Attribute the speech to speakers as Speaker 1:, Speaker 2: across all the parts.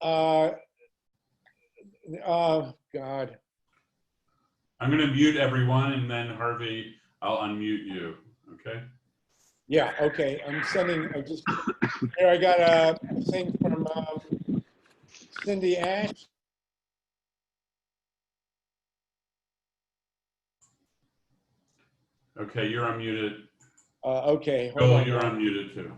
Speaker 1: Uh, oh, God.
Speaker 2: I'm going to mute everyone, and then Harvey, I'll unmute you. Okay.
Speaker 1: Yeah, okay. I'm sending, here I got a thing from Cindy Ash.
Speaker 2: Okay, you're unmuted.
Speaker 1: Okay, hold
Speaker 2: Bill,
Speaker 1: on.
Speaker 2: you're unmuted too.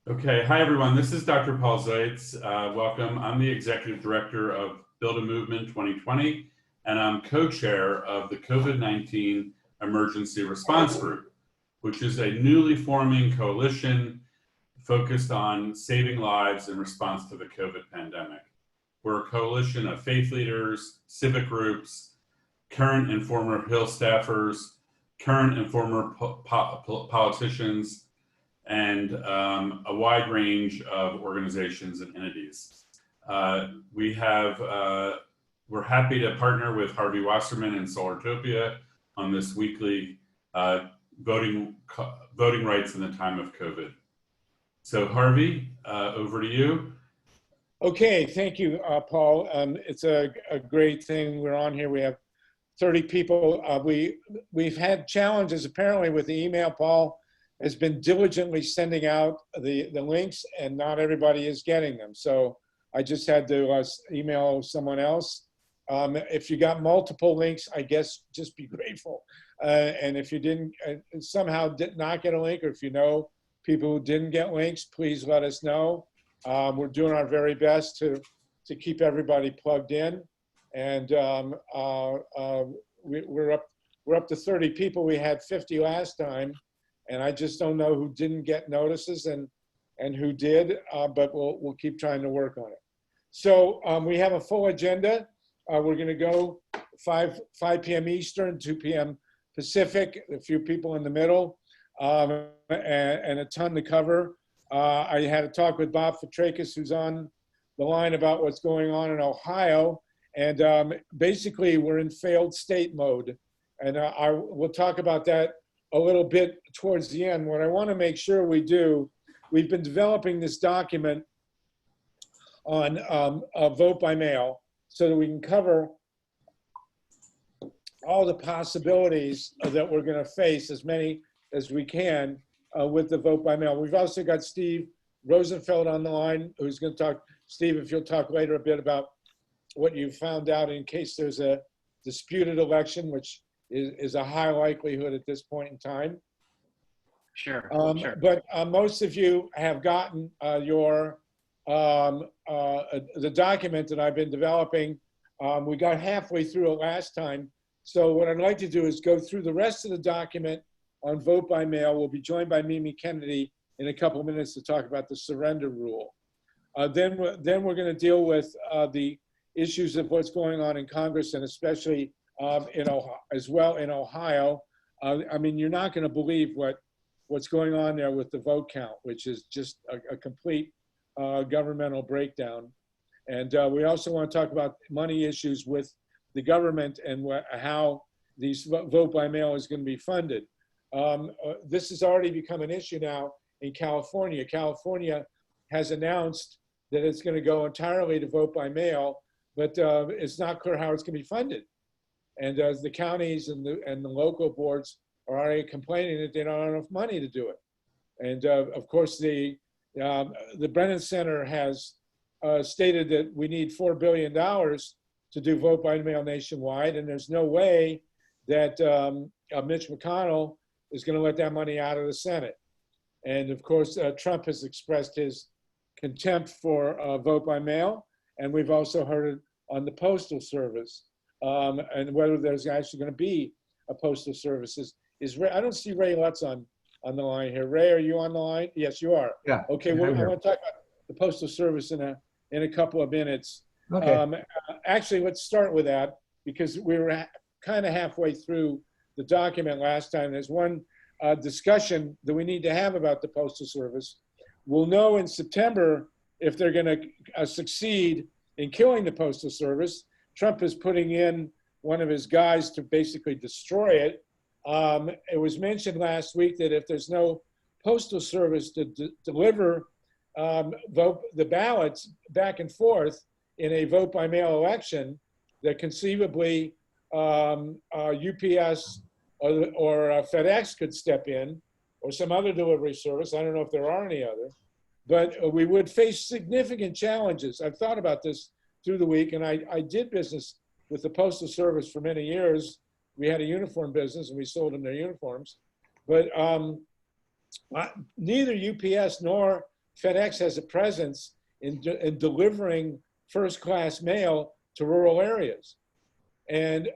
Speaker 2: Okay, hi everyone. This is Dr. Paul Zeitz. Welcome. I'm the Executive Director of Build a Movement 2020, and I'm co-chair of the COVID-19 Emergency Response Group, which is a newly forming coalition focused on saving lives in response to the COVID pandemic. We're a coalition of faith leaders, civic groups, current and former Hill staffers, current and former politicians, and a wide range of organizations and entities. We're happy to partner with Harvey Wasserman and Solartopia on this weekly voting rights in the time of COVID. So Harvey, over to you.
Speaker 1: Okay, thank you, Paul. It's a great thing we're on here. We have 30 people. We've had challenges apparently with the email. Paul has been diligently sending out the links, and not everybody is getting them. So I just had to email someone else. If you got multiple links, I guess just be grateful. And if you didn't somehow did not get a link, or if you know people who didn't get links, please let us know. We're doing our very best to keep everybody plugged in, and we're up to 30 people. We had 50 last time, and I just don't know who didn't get notices and who did, but we'll keep trying to work on it. So we have a full agenda. We're going to go 5 p.m. Eastern, 2 p.m. Pacific. A few people in the middle, and a ton to cover. I had a talk with Bob Fitrakis, who's on the line, about what's going on in Ohio. And basically, we're in failed state mode. And we'll talk about that a little bit towards the end. What I want to make sure we do, we've been developing this document on vote by mail so that we can cover all the possibilities that we're going to face, as many as we can, with the vote by mail. We've also got Steve Rosenfeld on the line, who's going to talk. Steve, if you'll talk later a bit about what you found out in case there's a disputed election, which is a high likelihood at this point in time.
Speaker 3: Sure, sure.
Speaker 1: But most of you have gotten the document that I've been developing. We got halfway through it last time. So what I'd like to do is go through the rest of the document on vote by mail. We'll be joined by Mimi Kennedy in a couple of minutes to talk about the surrender rule. Then we're going to deal with the issues of what's going on in Congress, and especially in Ohio, as well in Ohio. I mean, you're not going to believe what's going on there with the vote count, which is just a complete governmental breakdown. And we also want to talk about money issues with the government and how these vote by mail is going to be funded. This has already become an issue now in California. California has announced that it's going to go entirely to vote by mail, but it's not clear how it's going to be funded. And the counties and the local boards are already complaining that they don't have enough money to do it. And of course, the Brennan Center has stated that we need $4 billion to do vote by mail nationwide, and there's no way that Mitch McConnell is going to let that money out of the Senate. And of course, Trump has expressed his contempt for vote by mail, and we've also heard it on the Postal Service, and whether there's actually going to be a Postal Service. I don't see Ray Lutz on the line here. Ray, are you on the line? Yes, you are.
Speaker 4: Yeah.
Speaker 1: Okay, well, I want to talk about the Postal Service in a couple of minutes.
Speaker 4: Okay.
Speaker 1: Actually, let's start with that, because we were kind of halfway through the document last time. There's one discussion that we need to have about the Postal Service. We'll know in September if they're going to succeed in killing the Postal Service. Trump is putting in one of his guys to basically destroy it. It was mentioned last week that if there's no Postal Service to deliver vote the ballots back and forth in a vote by mail election, that conceivably UPS or FedEx could step in, or some other delivery service. I don't know if there are any other, but we would face significant challenges. I've thought about this through the week, and I did business with the Postal Service for many years. We had a uniform business and we sold them their uniforms, but neither UPS nor FedEx has a presence in delivering first-class mail to rural areas. And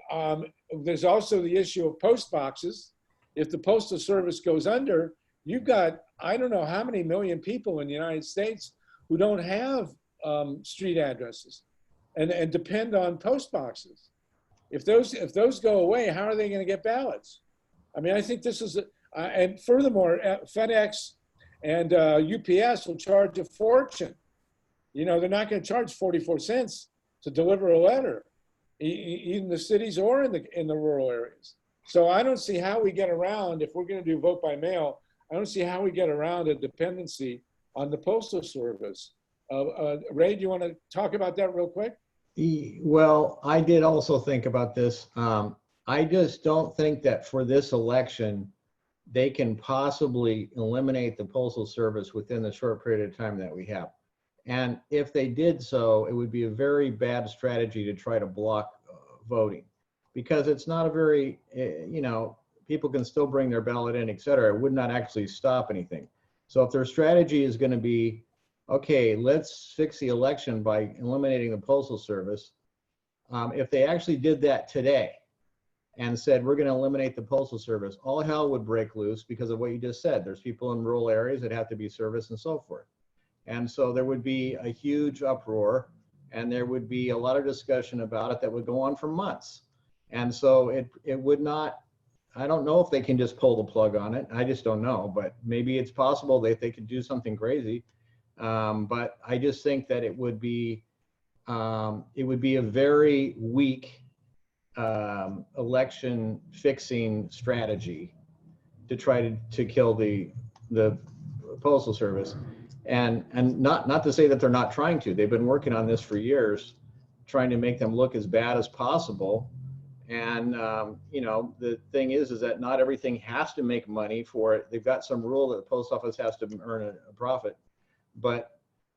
Speaker 1: there's also the issue of post boxes. If the Postal Service goes under, you've got, I don't know how many million people in the United States who don't have street addresses and depend on post boxes. If those go away, how are they going to get ballots? I mean, I think this is, and furthermore, FedEx and UPS will charge a fortune. You know, they're not going to charge 44 cents to deliver a letter, in the cities or in the rural areas. So I don't see how we get around, if we're going to do vote by mail, I don't see how we get around a dependency on the Postal Service. Ray, do you want to talk about that real quick?
Speaker 4: Well, I did also think about this. I just don't think that for this election, they can possibly eliminate the Postal Service within the short period of time that we have. And if they did so, it would be a very bad strategy to try to block voting, because it's not a very, you know, people can still bring their ballot in, et cetera. It would not actually stop anything. So if their strategy is going to be, okay, let's fix the election by eliminating the Postal Service, if they actually did that today and said, we're going to eliminate the Postal Service, all hell would break loose because of what you just said. There's people in rural areas that have to be serviced and so forth. And so there would be a huge uproar, and there would be a lot of discussion about it that would go on for months. And so it would not, I don't know if they can just pull the plug on it. I just don't know, but maybe it's possible that they could do something crazy. But I just think that it would be a very weak election fixing strategy to try to kill the Postal Service. And not to say that they're not trying to. They've been working on this for years, trying to make them look as bad as possible. And you know, the thing is that not everything has to make money for it. They've got some rule that the post office has to earn a profit, but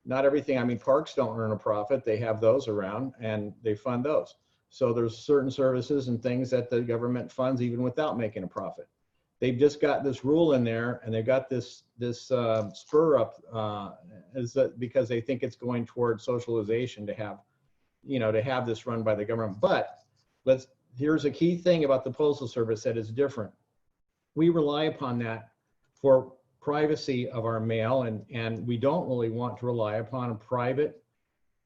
Speaker 4: not everything. I mean, parks don't earn a profit. They have those around and they fund those. So there's certain services and things that the government funds even without making a profit. They've just got this rule in there, and they've got this spur up because they think it's going toward socialization to have this run by the government. But here's a key thing about the Postal Service that is different. We rely upon that for privacy of our mail, and we don't really want to rely upon private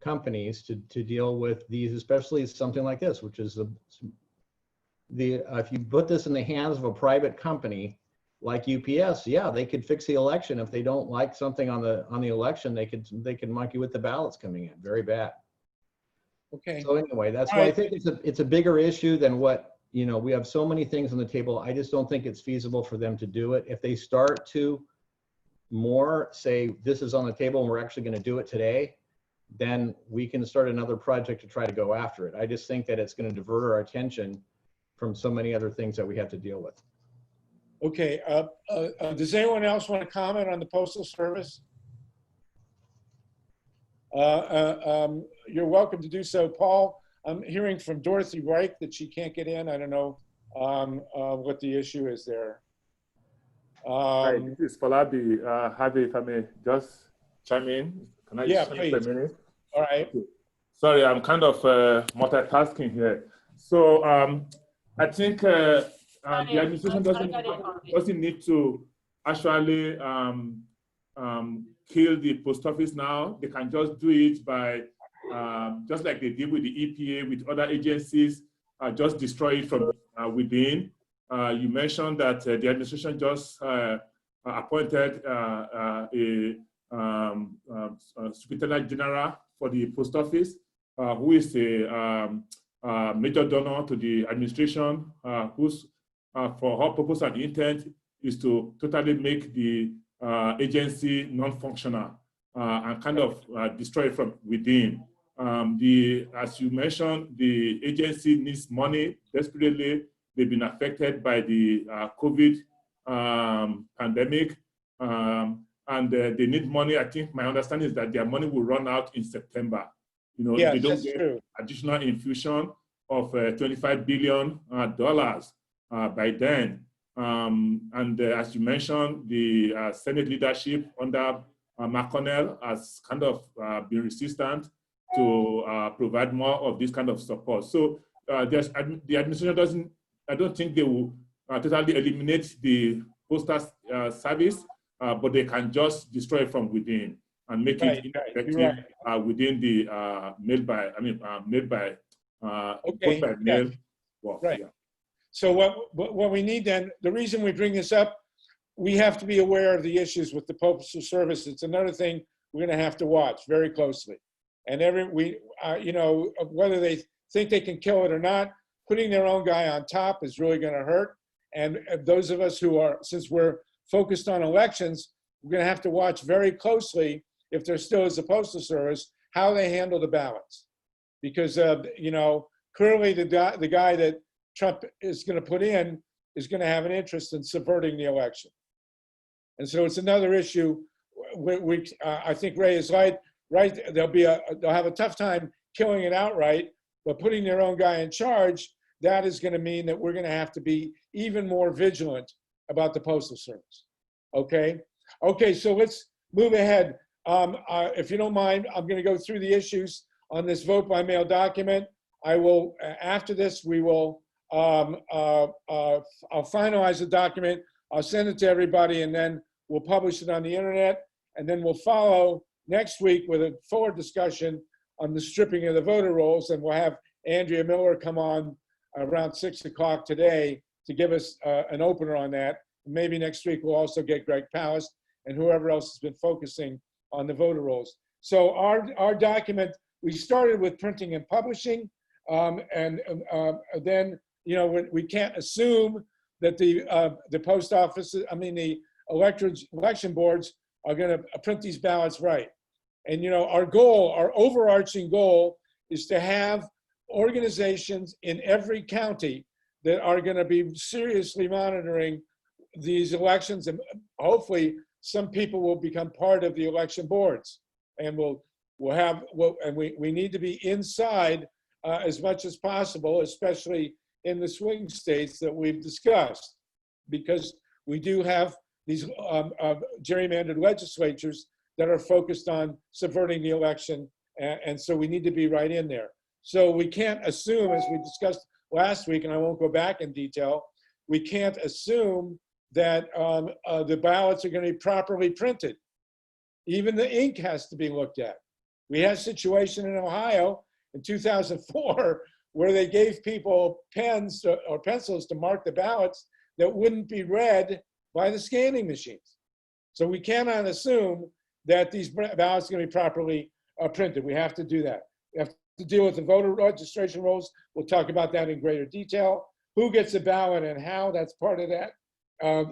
Speaker 4: companies to deal with these, especially something like this, which is if you put this in the hands of a private company like UPS, yeah, they could fix the election. If they don't like something on the election, they could monkey with the ballots coming in. Very bad.
Speaker 1: Okay.
Speaker 4: So anyway, that's why I think it's a bigger issue than what, you know, we have so many things on the table. I just don't think it's feasible for them to do it. If they start to more say this is on the table and we're actually going to do it today, then we can start another project to try to go after it. I just think that it's going to divert our attention from so many other things that we have to deal with.
Speaker 1: Okay, does anyone else want to comment on the Postal Service? You're welcome to do so. Paul, I'm hearing from Dorothy Reich that she can't get in. I don't know what the issue is there.
Speaker 5: Hi, this is Falabi. Harvey, if I may just chime in. Can I just
Speaker 1: please.
Speaker 5: A minute?
Speaker 1: All right.
Speaker 5: Okay. Sorry, I'm kind of multitasking here. So I think the administration doesn't need to actually kill the post office now. They can just do it by, just like they did with the EPA, with other agencies, just destroy it from within. You mentioned that the administration just appointed a Superintendent General for the post office, who is a major donor to the administration, whose for her purpose and intent is to totally make the agency non-functional. and kind of destroy it from within. As you mentioned, the agency needs money desperately. They've been affected by the COVID pandemic, and they need money. I think my understanding is that their money will run out in September. You know,
Speaker 1: Yes,
Speaker 5: if they don't
Speaker 1: that's
Speaker 5: get
Speaker 1: true.
Speaker 5: additional infusion of $25 billion by then. And as you mentioned, the Senate leadership under McConnell has kind of been resistant to provide more of this kind of support. So the administration doesn't, I don't think they will totally eliminate the postal service, but they can just destroy it from within and make it ineffective within the mail by
Speaker 1: Okay.
Speaker 5: vote by mail. Work.
Speaker 1: Right.
Speaker 5: Yeah.
Speaker 1: So what we need then, the reason we bring this up, we have to be aware of the issues with the Postal Service. It's another thing we're going to have to watch very closely. And you know, whether they think they can kill it or not, putting their own guy on top is really going to hurt. And those of us who are, since we're focused on elections, we're going to have to watch very closely, if there still is a Postal Service, how they handle the ballots. Because, you know, clearly the guy that Trump is going to put in is going to have an interest in subverting the election. And so it's another issue. I think Ray is right. They'll have a tough time killing it outright, but putting their own guy in charge, that is going to mean that we're going to have to be even more vigilant about the Postal Service. Okay? Okay, so let's move ahead. If you don't mind, I'm going to go through the issues on this vote by mail document. I will, after this, we will, I'll finalize the document. I'll send it to everybody, and then we'll publish it on the internet. And then we'll follow next week with a fuller discussion on the stripping of the voter rolls. And we'll have Andrea Miller come on around 6 o'clock today to give us an opener on that. Maybe next week we'll also get Greg Palast and whoever else has been focusing on the voter rolls. So our document, we started with printing and publishing, and then, you know, we can't assume that the post offices, the election boards are going to print these ballots right. And, you know, our goal, our overarching goal, is to have organizations in every county that are going to be seriously monitoring these elections, and hopefully some people will become part of the election boards, and we need to be inside as much as possible, especially in the swing states that we've discussed, because we do have these gerrymandered legislatures that are focused on subverting the election, and so we need to be right in there. So we can't assume, as we discussed last week, and I won't go back in detail, we can't assume that the ballots are going to be properly printed. Even the ink has to be looked at. We had a situation in Ohio in 2004 where they gave people pens or pencils to mark the ballots that wouldn't be read by the scanning machines. So we cannot assume that these ballots are going to be properly printed. We have to do that. We have to deal with the voter registration rolls. We'll talk about that in greater detail. Who gets a ballot and how, that's part of that.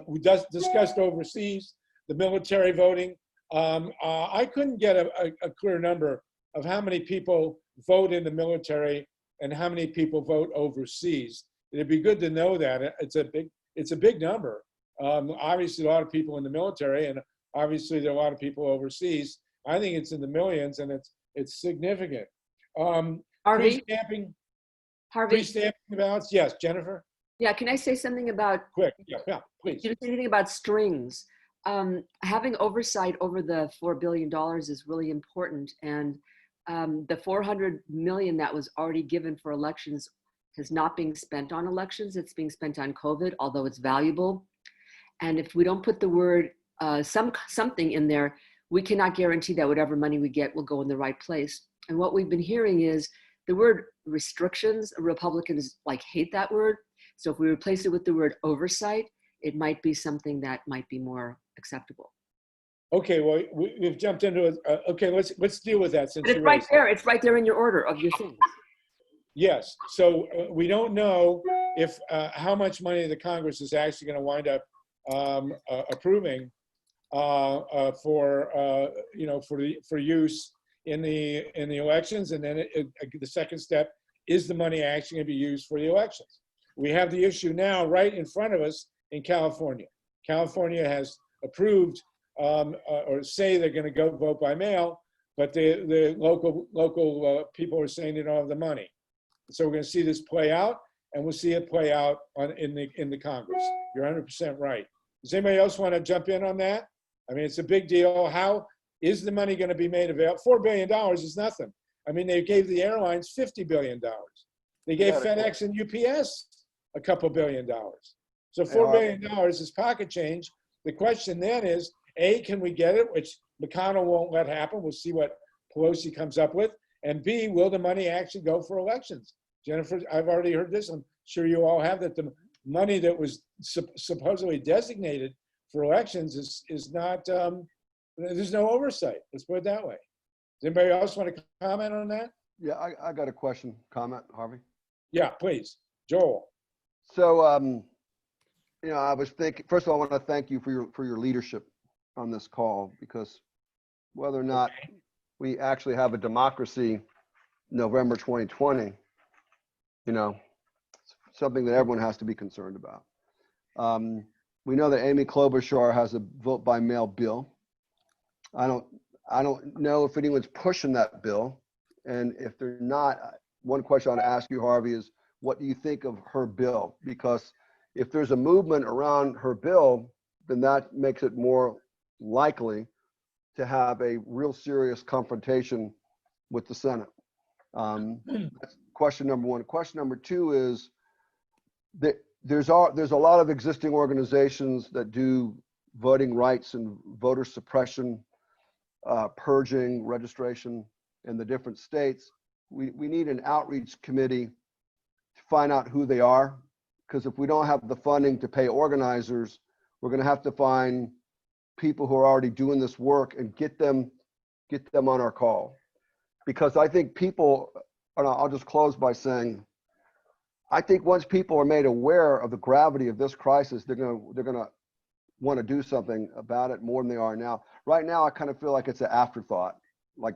Speaker 1: We just discussed overseas, the military voting. I couldn't get a clear number of how many people vote in the military and how many people vote overseas. It'd be good to know that. It's a big number. Obviously, a lot of people in the military, and obviously there are a lot of people overseas. I think it's in the millions, and it's significant.
Speaker 6: Harvey?
Speaker 1: Pre-stamping the ballots? Yes, Jennifer?
Speaker 6: Yeah, can I say something about,
Speaker 1: Quick, yeah, please.
Speaker 6: you know, anything about strings? Having oversight over the $4 billion is really important. And the $400 million that was already given for elections is not being spent on elections. It's being spent on COVID, although it's valuable. And if we don't put the word something in there, we cannot guarantee that whatever money we get will go in the right place. And what we've been hearing is the word restrictions. Republicans hate that word. So if we replace it with the word oversight, it might be something that might be more acceptable.
Speaker 1: Okay, well, we've jumped into it. Okay, let's deal with that since
Speaker 6: it's right there. It's right there in your order of your things.
Speaker 1: Yes. So we don't know if how much money the Congress is actually going to wind up approving. for use in the elections. And then the second step is the money actually going to be used for the elections. We have the issue now right in front of us in California. California has approved or say they're going to go vote by mail, but the local people are saying they don't have the money. So we're going to see this play out, and we'll see it play out in the Congress. You're 100% right. Does anybody else want to jump in on that? I mean, it's a big deal. How is the money going to be made available? $4 billion is nothing. I mean, they gave the airlines $50 billion. They gave FedEx and UPS a couple $1 billion. So $4 billion is pocket change. The question then is, A, can we get it, which McConnell won't let happen. We'll see what Pelosi comes up with. And B, will the money actually go for elections? Jennifer, I've already heard this. I'm sure you all have, that the money that was supposedly designated for elections is not, there's no oversight. Let's put it that way. Does anybody else want to comment on that?
Speaker 7: Yeah, I got a comment, Harvey.
Speaker 1: Yeah, please. Joel.
Speaker 7: So, I was thinking, first of all, I want to thank you for your leadership on this call, because whether or not we actually have a democracy November 2020, something that everyone has to be concerned about. We know that Amy Klobuchar has a vote by mail bill. I don't know if anyone's pushing that bill. And if they're not, one question I want to ask you, Harvey, is what do you think of her bill? Because if there's a movement around her bill, then that makes it more likely to have a real serious confrontation with the Senate. That's question number one. Question number two is that there's a lot of existing organizations that do voting rights and voter suppression, purging, registration in the different states. We need an outreach committee to find out who they are, because if we don't have the funding to pay organizers, we're going to have to find people who are already doing this work and get them on our call. Because I think people, and I'll just close by saying, I think once people are made aware of the gravity of this crisis, they're gonna want to do something about it more than they are now. Right now, I kind of feel like it's an afterthought. Like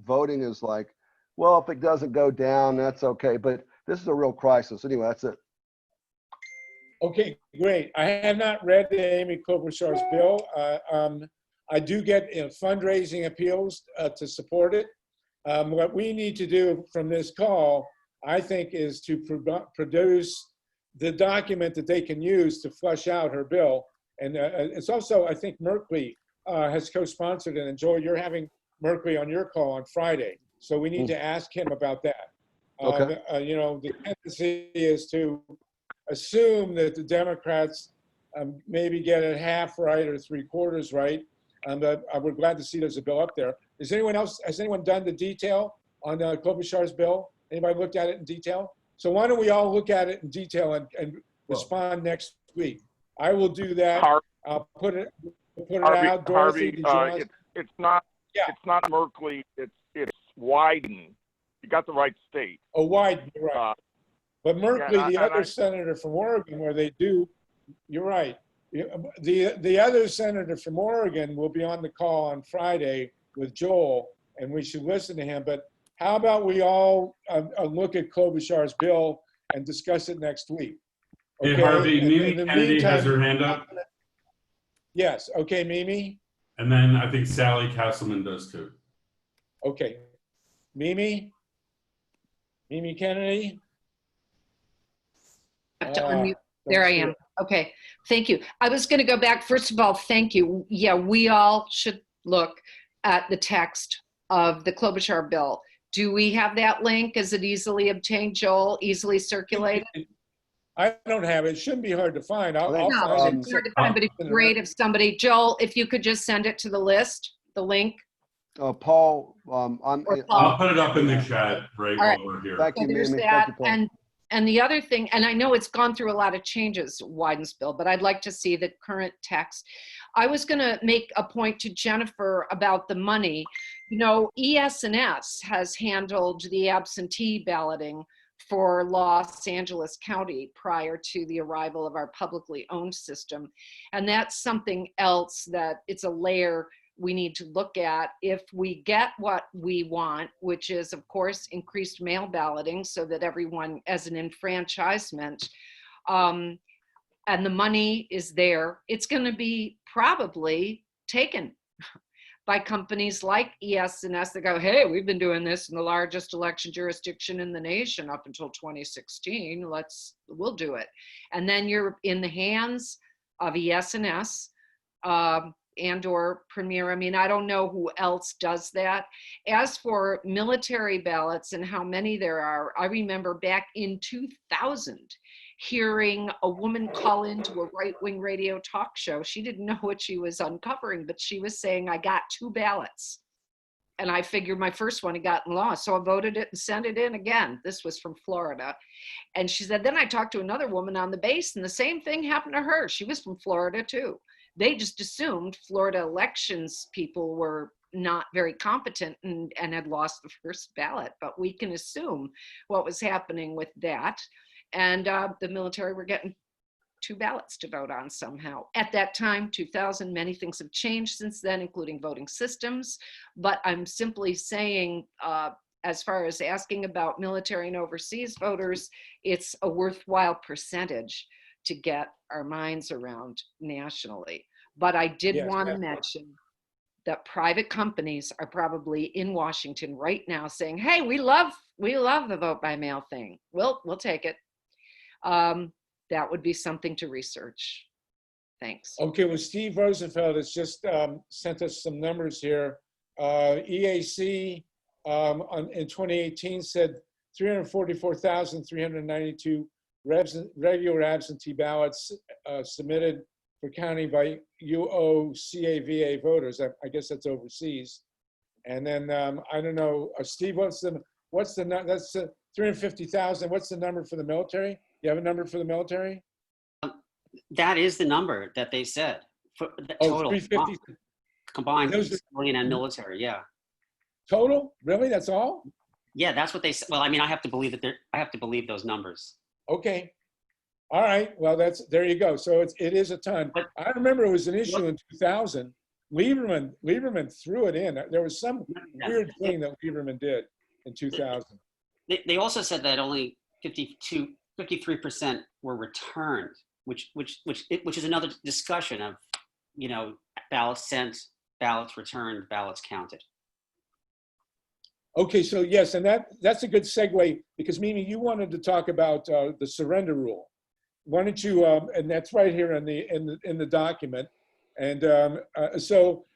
Speaker 7: voting is like, well, if it doesn't go down, that's okay. But this is a real crisis. Anyway, that's it.
Speaker 1: Okay, great. I have not read Amy Klobuchar's bill. I do get fundraising appeals to support it. What we need to do from this call, I think, is to produce the document that they can use to flush out her bill. And it's also, I think, Merkley has co-sponsored it. And Joel, you're having Merkley on your call on Friday. So we need to ask him about that.
Speaker 7: Okay.
Speaker 1: The tendency is to assume that the Democrats maybe get it half right or 3/4 right. But I would glad to see there's a bill up there. Has anyone done the detail on Klobuchar's bill? Anybody looked at it in detail? So why don't we all look at it in detail and respond next week? I will do that. I'll put it out. Dorothy, did you want?
Speaker 8: It's not.
Speaker 1: Yeah.
Speaker 8: It's not Merkley. It's Wyden. You got the right state.
Speaker 1: Oh, Wyden, you're right. But Merkley, the other senator from Oregon, where they do, you're right. The other senator from Oregon will be on the call on Friday with Joel, and we should listen to him. But how about we all look at Klobuchar's bill and discuss it next week?
Speaker 2: Okay? Hey, Harvey, Mimi Kennedy has her hand up.
Speaker 1: Yes. Okay, Mimi.
Speaker 2: And then I think Sally Castleman does too.
Speaker 1: Okay. Mimi Kennedy.
Speaker 9: I have to unmute. There I am. Okay, thank you. I was going to go back. First of all, thank you. Yeah, we all should look at the text of the Klobuchar bill. Do we have that link? Is it easily obtained, Joel? Easily circulated?
Speaker 1: I don't have it. It shouldn't be hard to find. I'll
Speaker 9: no,
Speaker 1: find
Speaker 9: it's hard to find, but it'd be great if somebody, Joel, if you could just send it to the list, the link.
Speaker 7: Paul,
Speaker 2: I'll put it up in the chat right while we're here.
Speaker 7: Thank you,
Speaker 9: Mimi.
Speaker 7: Thank you, Paul.
Speaker 9: And the other thing, and I know it's gone through a lot of changes, Wyden's bill, but I'd like to see the current text. I was going to make a point to Jennifer about the money. ES&S has handled the absentee balloting for Los Angeles County prior to the arrival of our publicly owned system. And that's something else that it's a layer we need to look at. If we get what we want, which is of course increased mail balloting so that everyone as an enfranchisement, and the money is there, it's going to be probably taken by companies like ES&S that go, hey, we've been doing this in the largest election jurisdiction in the nation up until 2016. We'll do it. And then you're in the hands of ES&S and or Premier. I mean, I don't know who else does that. As for military ballots and how many there are, I remember back in 2000, hearing a woman call into a right-wing radio talk show. She didn't know what she was uncovering, but she was saying, I got 2 ballots. And I figured my first one had gotten lost. So I voted it and sent it in again. This was from Florida. And she said, then I talked to another woman on the base and the same thing happened to her. She was from Florida too. They just assumed Florida elections people were not very competent and had lost the first ballot. But we can assume what was happening with that. And the military were getting 2 ballots to vote on somehow. At that time, 2000, many things have changed since then, including voting systems. But I'm simply saying, as far as asking about military and overseas voters, it's a worthwhile percentage to get our minds around nationally. But I did want to mention that private companies are probably in Washington right now saying, hey, we love the vote by mail thing. We'll take it. That would be something to research. Thanks.
Speaker 1: Okay, well, Steve Rosenfeld has just sent us some numbers here. EAC in 2018 said 344,392 regular absentee ballots submitted for counting by UOCAVA voters. I guess that's overseas. And then I don't know, Steve, what's the that's 350,000. What's the number for the military? You have a number for the military?
Speaker 3: That is the number that they said for the total
Speaker 1: 350
Speaker 3: combined
Speaker 1: Those are-
Speaker 3: civilian and military. Yeah.
Speaker 1: Total? Really? That's all?
Speaker 3: Yeah, that's what they said. Well, I mean, I have to believe that I have to believe those numbers.
Speaker 1: Okay. All right. Well, there you go. So it is a ton.
Speaker 3: But-
Speaker 1: I remember it was an issue in 2000. Lieberman threw it in. There was some weird thing that Lieberman did in 2000.
Speaker 3: They also said that only 53% were returned, which is another discussion of, ballots sent, ballots returned, ballots counted.
Speaker 1: Okay, so yes, and that's a good segue because Mimi, you wanted to talk about the surrender rule. Why don't you? And that's right here in the document. And so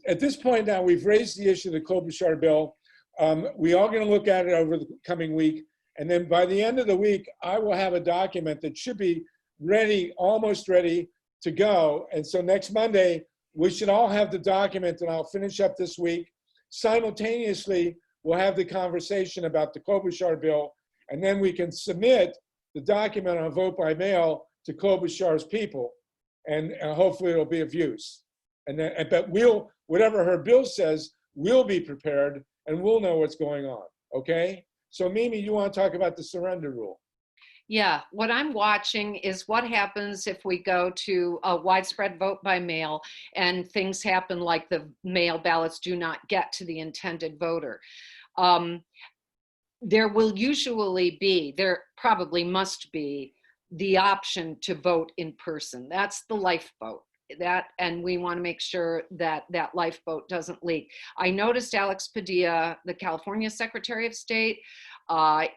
Speaker 1: at this point now, we've raised the issue of the Klobuchar bill. We are going to look at it over the coming week. And then by the end of the week, I will have a document that should be ready, almost ready to go. And so next Monday, we should all have the document and I'll finish up this week. Simultaneously, we'll have the conversation about the Klobuchar bill, and then we can submit the document on vote by mail to Klobuchar's people, and hopefully it'll be of use. And then, but whatever her bill says, we'll be prepared and we'll know what's going on, okay? So Mimi, you want to talk about the surrender rule?
Speaker 9: Yeah, what I'm watching is what happens if we go to a widespread vote by mail and things happen like the mail ballots do not get to the intended voter. There will usually be, there probably must be, the option to vote in person. That's the lifeboat. And we want to make sure that that lifeboat doesn't leak. I noticed Alex Padilla, the California Secretary of State,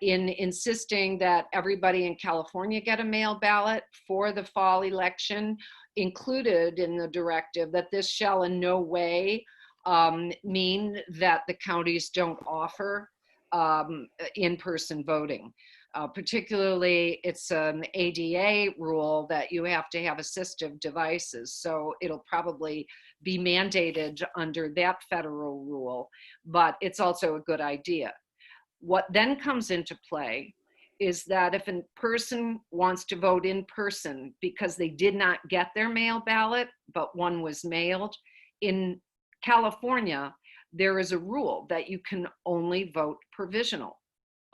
Speaker 9: in insisting that everybody in California get a mail ballot for the fall election, included in the directive that this shall in no way mean that the counties don't offer in-person voting. Particularly, it's an ADA rule that you have to have assistive devices. So it'll probably be mandated under that federal rule, but it's also a good idea. What then comes into play is that if a person wants to vote in person because they did not get their mail ballot, but one was mailed, in California, there is a rule that you can only vote provisional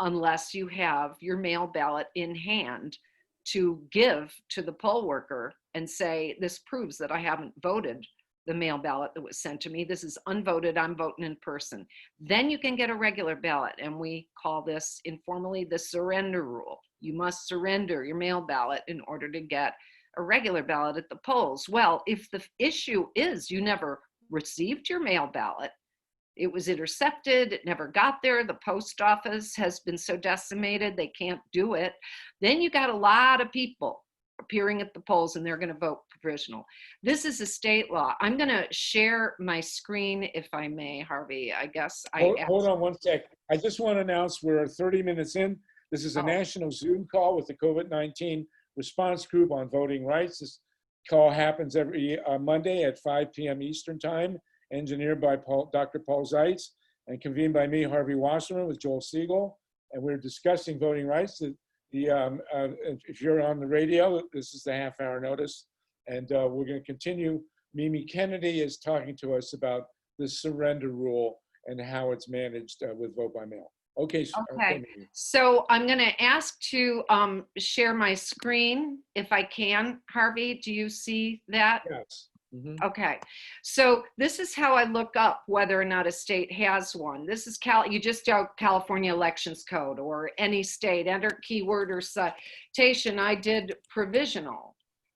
Speaker 9: unless you have your mail ballot in hand to give to the poll worker and say, this proves that I haven't voted the mail ballot that was sent to me. This is unvoted, I'm voting in person. Then you can get a regular ballot, and we call this informally the surrender rule. You must surrender your mail ballot in order to get a regular ballot at the polls. Well, if the issue is you never received your mail ballot, it was intercepted, it never got there, the post office has been so decimated they can't do it, then you got a lot of people appearing at the polls and they're going to vote provisional. This is a state law. I'm going to share my screen if I may, Harvey. I guess
Speaker 1: Hold on one sec. I just want to announce we're 30 minutes in. This is a national Zoom call with the COVID-19 response group on voting rights. This call happens every Monday at 5 p.m. Eastern time, engineered by Dr. Paul Zeitz and convened by me, Harvey Wasserman, with Joel Siegel. And we're discussing voting rights. If you're on the radio, this is the half-hour notice. And we're going to continue. Mimi Kennedy is talking to us about the surrender rule and how it's managed with vote by mail. Okay.
Speaker 9: Okay. So I'm going to ask to share my screen if I can. Harvey, do you see that?
Speaker 1: Yes. Mm-hmm.
Speaker 9: Okay. So this is how I look up whether or not a state has one. This is you just do California Elections Code or any state, enter keyword or citation. I did provisional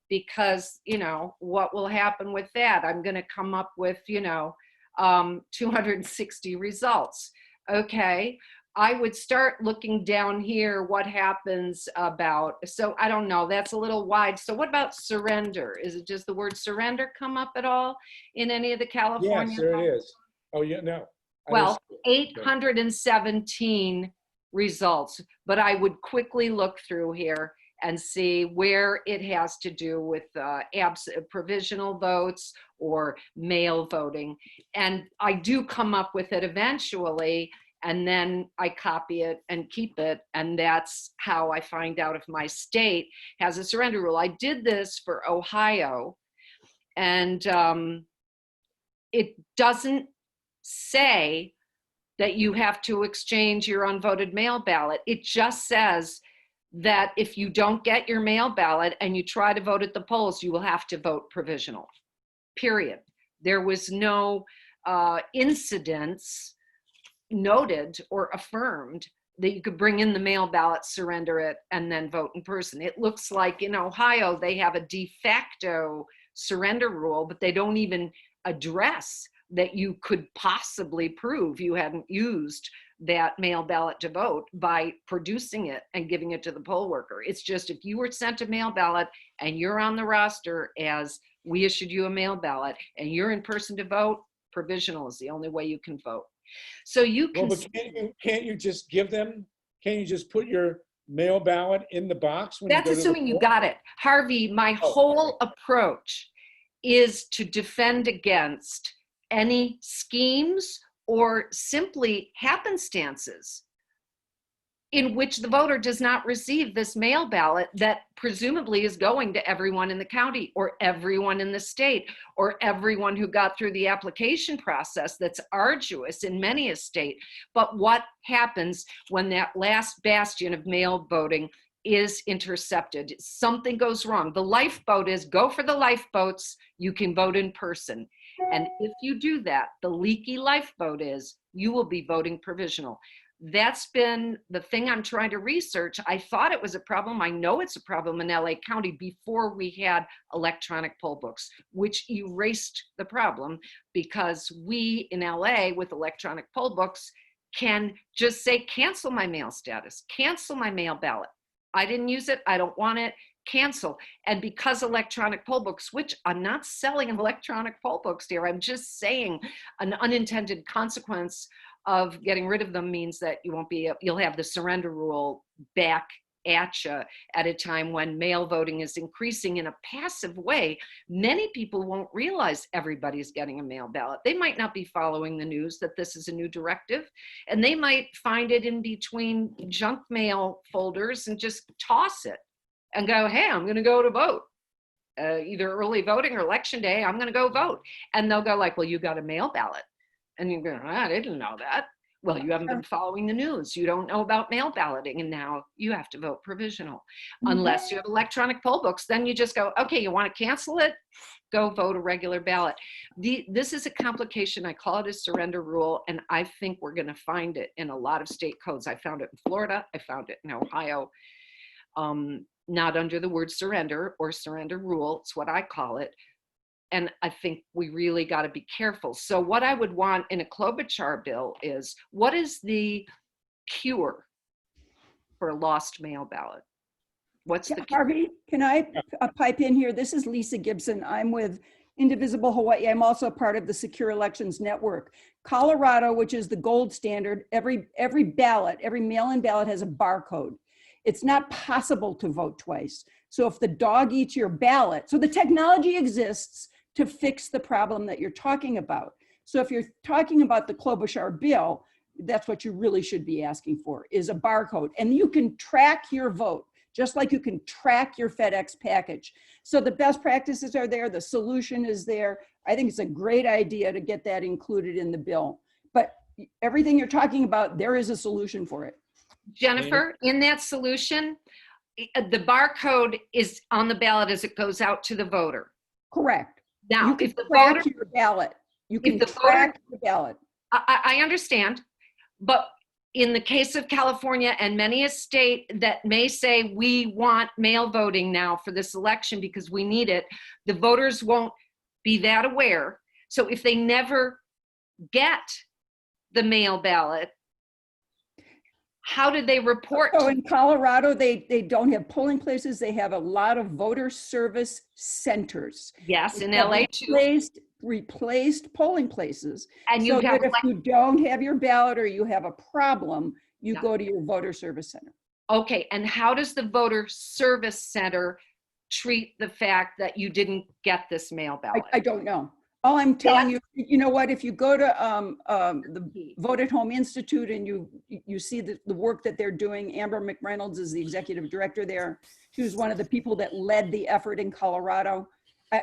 Speaker 9: because, you know, what will happen with that? I'm going to come up with, 260 results. Okay. I would start looking down here, what happens about, so I don't know, that's a little wide. So what about surrender? Is it just the word surrender come up at all in any of the California?
Speaker 1: Yes, there it is. Oh, yeah, no.
Speaker 9: Well, 817 results, but I would quickly look through here and see where it has to do with provisional votes or mail voting. And I do come up with it eventually, and then I copy it and keep it. And that's how I find out if my state has a surrender rule. I did this for Ohio, and it doesn't say that you have to exchange your unvoted mail ballot. It just says that if you don't get your mail ballot and you try to vote at the polls, you will have to vote provisional, period. There was no incidents noted or affirmed that you could bring in the mail ballot, surrender it, and then vote in person. It looks like in Ohio, they have a de facto surrender rule, but they don't even address that you could possibly prove you hadn't used that mail ballot to vote by producing it and giving it to the poll worker. It's just if you were sent a mail ballot and you're on the roster as we issued you a mail ballot and you're in person to vote, provisional is the only way you can vote. So you can.
Speaker 1: Well, but can't you just give them? Can't you just put your mail ballot in the box? When
Speaker 9: That's
Speaker 1: you go
Speaker 9: assuming you got it, Harvey. My whole approach is to defend against any schemes or simply happenstances in which the voter does not receive this mail ballot that presumably is going to everyone in the county or everyone in the state or everyone who got through the application process that's arduous in many a state. But what happens when that last bastion of mail voting is intercepted? Something goes wrong. The lifeboat is go for the lifeboats, you can vote in person. And if you do that, the leaky lifeboat is you will be voting provisional. That's been the thing I'm trying to research. I thought it was a problem. I know it's a problem in LA County before we had electronic poll books, which erased the problem because we in LA with electronic poll books can just say, cancel my mail status, cancel my mail ballot. I didn't use it. I don't want it. Cancel. And because electronic poll books, which I'm not selling electronic poll books here, I'm just saying an unintended consequence of getting rid of them means that you won't be, you'll have the surrender rule back at you at a time when mail voting is increasing in a passive way. Many people won't realize everybody's getting a mail ballot. They might not be following the news that this is a new directive, and they might find it in between junk mail folders and just toss it and go, hey, I'm going to go to vote. Either early voting or election day, I'm going to go vote. And they'll go like, well, you got a mail ballot. And you go, I didn't know that. well, you haven't been following the news. You don't know about mail balloting, and now you have to vote provisional. Unless you have electronic poll books, then you just go, okay, you want to cancel it? Go vote a regular ballot. This is a complication. I call it a surrender rule, and I think we're going to find it in a lot of state codes. I found it in Florida. I found it in Ohio. Not under the word surrender or surrender rule. It's what I call it. And I think we really got to be careful. So what I would want in a Klobuchar bill is, what is the cure for a lost mail ballot? What's the cure?
Speaker 10: Harvey, can I pipe in here? This is Lisa Gibson. I'm with Indivisible Hawaii. I'm also part of the Secure Elections Network. Colorado, which is the gold standard, every ballot, every mail-in ballot has a barcode. It's not possible to vote twice. So if the dog eats your ballot, so the technology exists to fix the problem that you're talking about. So if you're talking about the Klobuchar bill, that's what you really should be asking for, is a barcode. And you can track your vote, just like you can track your FedEx package. So the best practices are there, the solution is there. I think it's a great idea to get that included in the bill. But everything you're talking about, there is a solution for it.
Speaker 9: Jennifer, in that solution, the barcode is on the ballot as it goes out to the voter.
Speaker 10: Correct.
Speaker 9: Now,
Speaker 10: you can
Speaker 9: if the
Speaker 10: track
Speaker 9: voter,
Speaker 10: your ballot, you can
Speaker 9: the
Speaker 10: track the ballot.
Speaker 9: I understand, but in the case of California and many a state that may say we want mail voting now for this election because we need it, the voters won't be that aware. So if they never get the mail ballot, how did they report?
Speaker 10: So in Colorado, they don't have polling places. They have a lot of voter service centers.
Speaker 9: Yes, in
Speaker 10: They have
Speaker 9: LA too.
Speaker 10: replaced polling places.
Speaker 9: And
Speaker 10: So
Speaker 9: you have
Speaker 10: that if you don't have your ballot or you have a problem, you
Speaker 9: Yeah.
Speaker 10: go to your voter service center.
Speaker 9: Okay, and how does the voter service center treat the fact that you didn't get this mail ballot?
Speaker 10: I don't know. All I'm telling you, you know what, if you go to the Vote at Home Institute and you see the work that they're doing, Amber McReynolds is the executive director there. She was one of the people that led the effort in Colorado.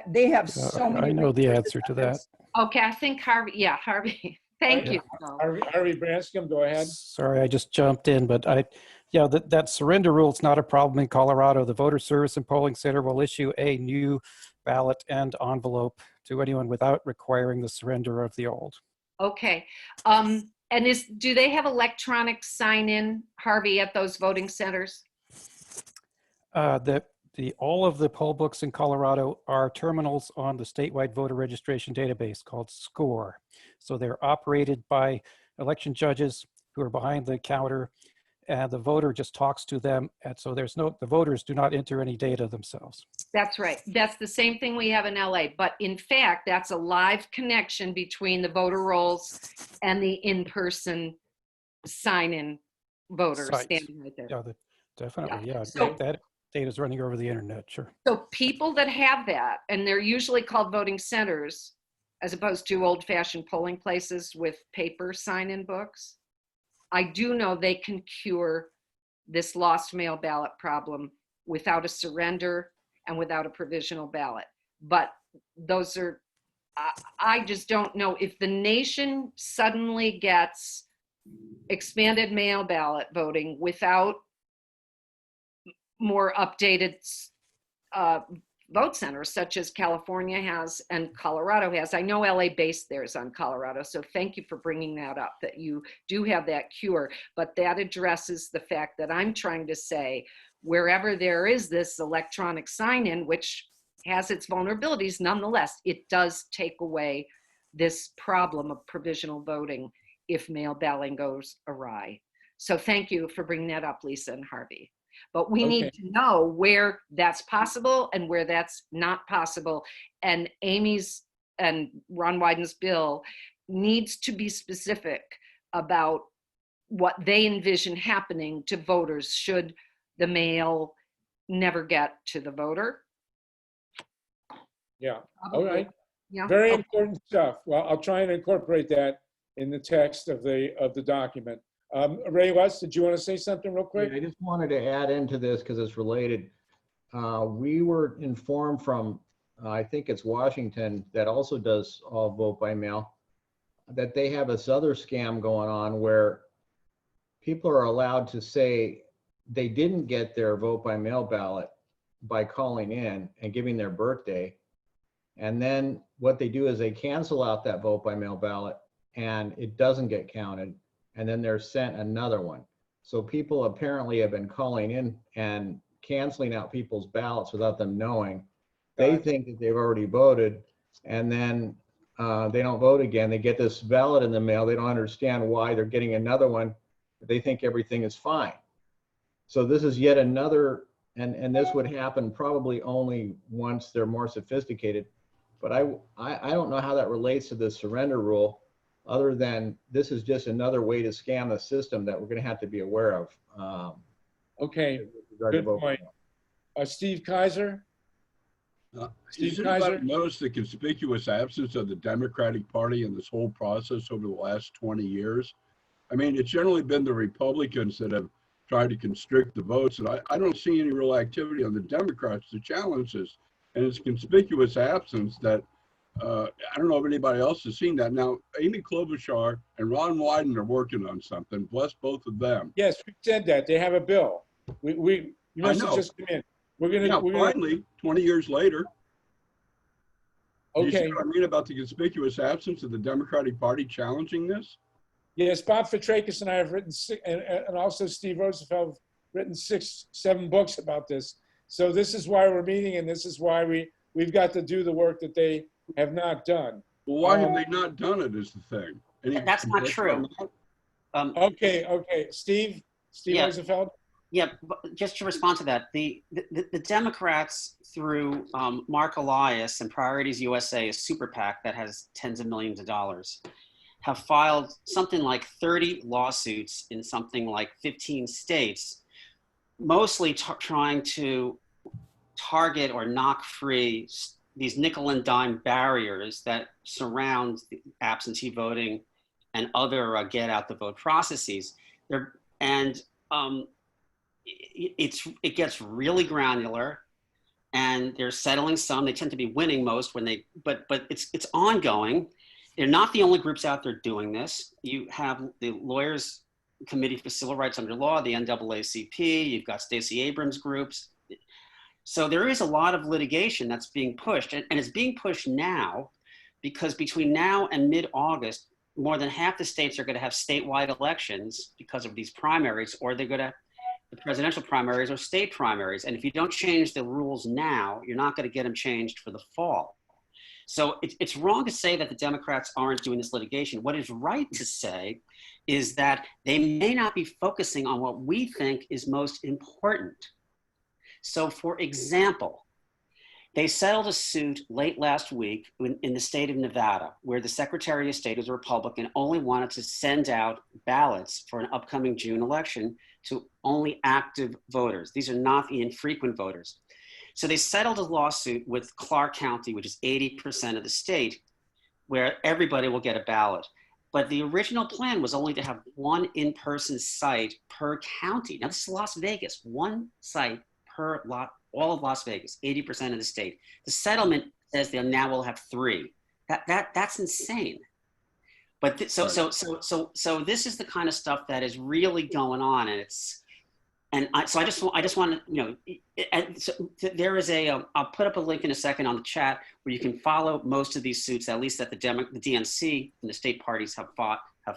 Speaker 10: They have so many.
Speaker 11: I know the answer to that.
Speaker 9: Okay, I think Harvey, Harvey, thank you.
Speaker 1: Harvey Branscombe, go ahead.
Speaker 11: Sorry, I just jumped in, but that surrender rule is not a problem in Colorado. The voter service and polling center will issue a new ballot and envelope to anyone without requiring the surrender of the old.
Speaker 9: Okay, and do they have electronic sign-in, Harvey, at those voting centers?
Speaker 11: All of the poll books in Colorado are terminals on the statewide voter registration database called SCORE. So they're operated by election judges who are behind the counter, and the voter just talks to them. And so the voters do not enter any data themselves.
Speaker 9: That's right. That's the same thing we have in LA. But in fact, that's a live connection between the voter rolls and the in-person sign-in voters standing right there.
Speaker 11: Yeah, definitely. Yeah,
Speaker 9: So,
Speaker 11: that data is running over the internet, sure.
Speaker 9: So people that have that, and they're usually called voting centers, as opposed to old-fashioned polling places with paper sign-in books, I do know they can cure this lost mail ballot problem without a surrender and without a provisional ballot. But those are, I just don't know if the nation suddenly gets expanded mail ballot voting without more updated vote centers, such as California has and Colorado has. I know LA based theirs on Colorado, so thank you for bringing that up, that you do have that cure, but that addresses the fact that I'm trying to say, wherever there is this electronic sign-in, which has its vulnerabilities, nonetheless, it does take away this problem of provisional voting if mail balloting goes awry. So thank you for bringing that up, Lisa and Harvey. But we need to know where that's possible and where that's not possible. And Amy's and Ron Wyden's bill needs to be specific about what they envision happening to voters should the mail never get to the voter.
Speaker 1: Yeah,
Speaker 9: Probably.
Speaker 1: all right.
Speaker 9: Yeah.
Speaker 1: Very important stuff. Well, I'll try and incorporate that in the text of the document. Ray West, did you want to say something real quick?
Speaker 4: Yeah, I just wanted to add into this because it's related. We were informed from, I think it's Washington, that also does all vote by mail. that they have this other scam going on where people are allowed to say they didn't get their vote by mail ballot by calling in and giving their birthday. And then what they do is they cancel out that vote by mail ballot and it doesn't get counted. And then they're sent another one. So people apparently have been calling in and canceling out people's ballots without them knowing. They think that they've already voted, and then they don't vote again. They get this ballot in the mail. They don't understand why they're getting another one. They think everything is fine. So this is yet another, and this would happen probably only once they're more sophisticated. But I don't know how that relates to the surrender rule, other than this is just another way to scam the system that we're going to have to be aware of.
Speaker 1: Okay, good point. Steve Kaiser?
Speaker 12: Has anybody noticed the conspicuous absence of the Democratic Party in this whole process over the last 20 years? I mean, it's generally been the Republicans that have tried to constrict the votes, and I don't see any real activity on the Democrats to challenge this. And it's conspicuous absence that I don't know if anybody else has seen that. Now, Amy Klobuchar and Ron Wyden are working on something. Bless both of them.
Speaker 1: Yes, we said that. They have a bill. You must have just come in.
Speaker 12: Finally, 20 years later.
Speaker 1: Okay.
Speaker 12: Do you see what I mean about the conspicuous absence of the Democratic Party challenging this?
Speaker 1: Yes, Bob Fitrakis and I have written, and also Steve Roosevelt have written 6-7 books about this. So this is why we're meeting, and this is why we've got to do the work that they have not done.
Speaker 12: Well, why have they not done it is the thing.
Speaker 3: That's not true.
Speaker 1: Okay. Steve Roosevelt?
Speaker 3: Yeah, but just to respond to that, the Democrats through Mark Elias and Priorities USA, a super PAC that has tens of millions of dollars, have filed something like 30 lawsuits in something like 15 states, mostly trying to target or knock free these nickel and dime barriers that surround absentee voting and other get out the vote processes. It gets really granular, and they're settling some. They tend to be winning most when they, but it's ongoing. They're not the only groups out there doing this. You have the Lawyers Committee for Civil Rights Under Law, the NAACP. You've got Stacey Abrams groups. So there is a lot of litigation that's being pushed, and it's being pushed now because between now and mid-August, more than half the states are going to have statewide elections because of these primaries, or they're going to the presidential primaries or state primaries. And if you don't change the rules now, you're not going to get them changed for the fall. So it's wrong to say that the Democrats aren't doing this litigation. What is right to say is that they may not be focusing on what we think is most important. So for example, they settled a suit late last week in the state of Nevada, where the Secretary of State, who's a Republican, only wanted to send out ballots for an upcoming June election to only active voters. These are not the infrequent voters. So they settled a lawsuit with Clark County, which is 80% of the state, where everybody will get a ballot. But the original plan was only to have one in-person site per county. Now this is Las Vegas, one site per lot, all of Las Vegas, 80% of the state. The settlement says they now will have 3. That's insane. But so this is the kind of stuff that is really going on, and I just want to, there is I'll put up a link in a second on the chat where you can follow most of these suits, at least that the DNC and the state parties have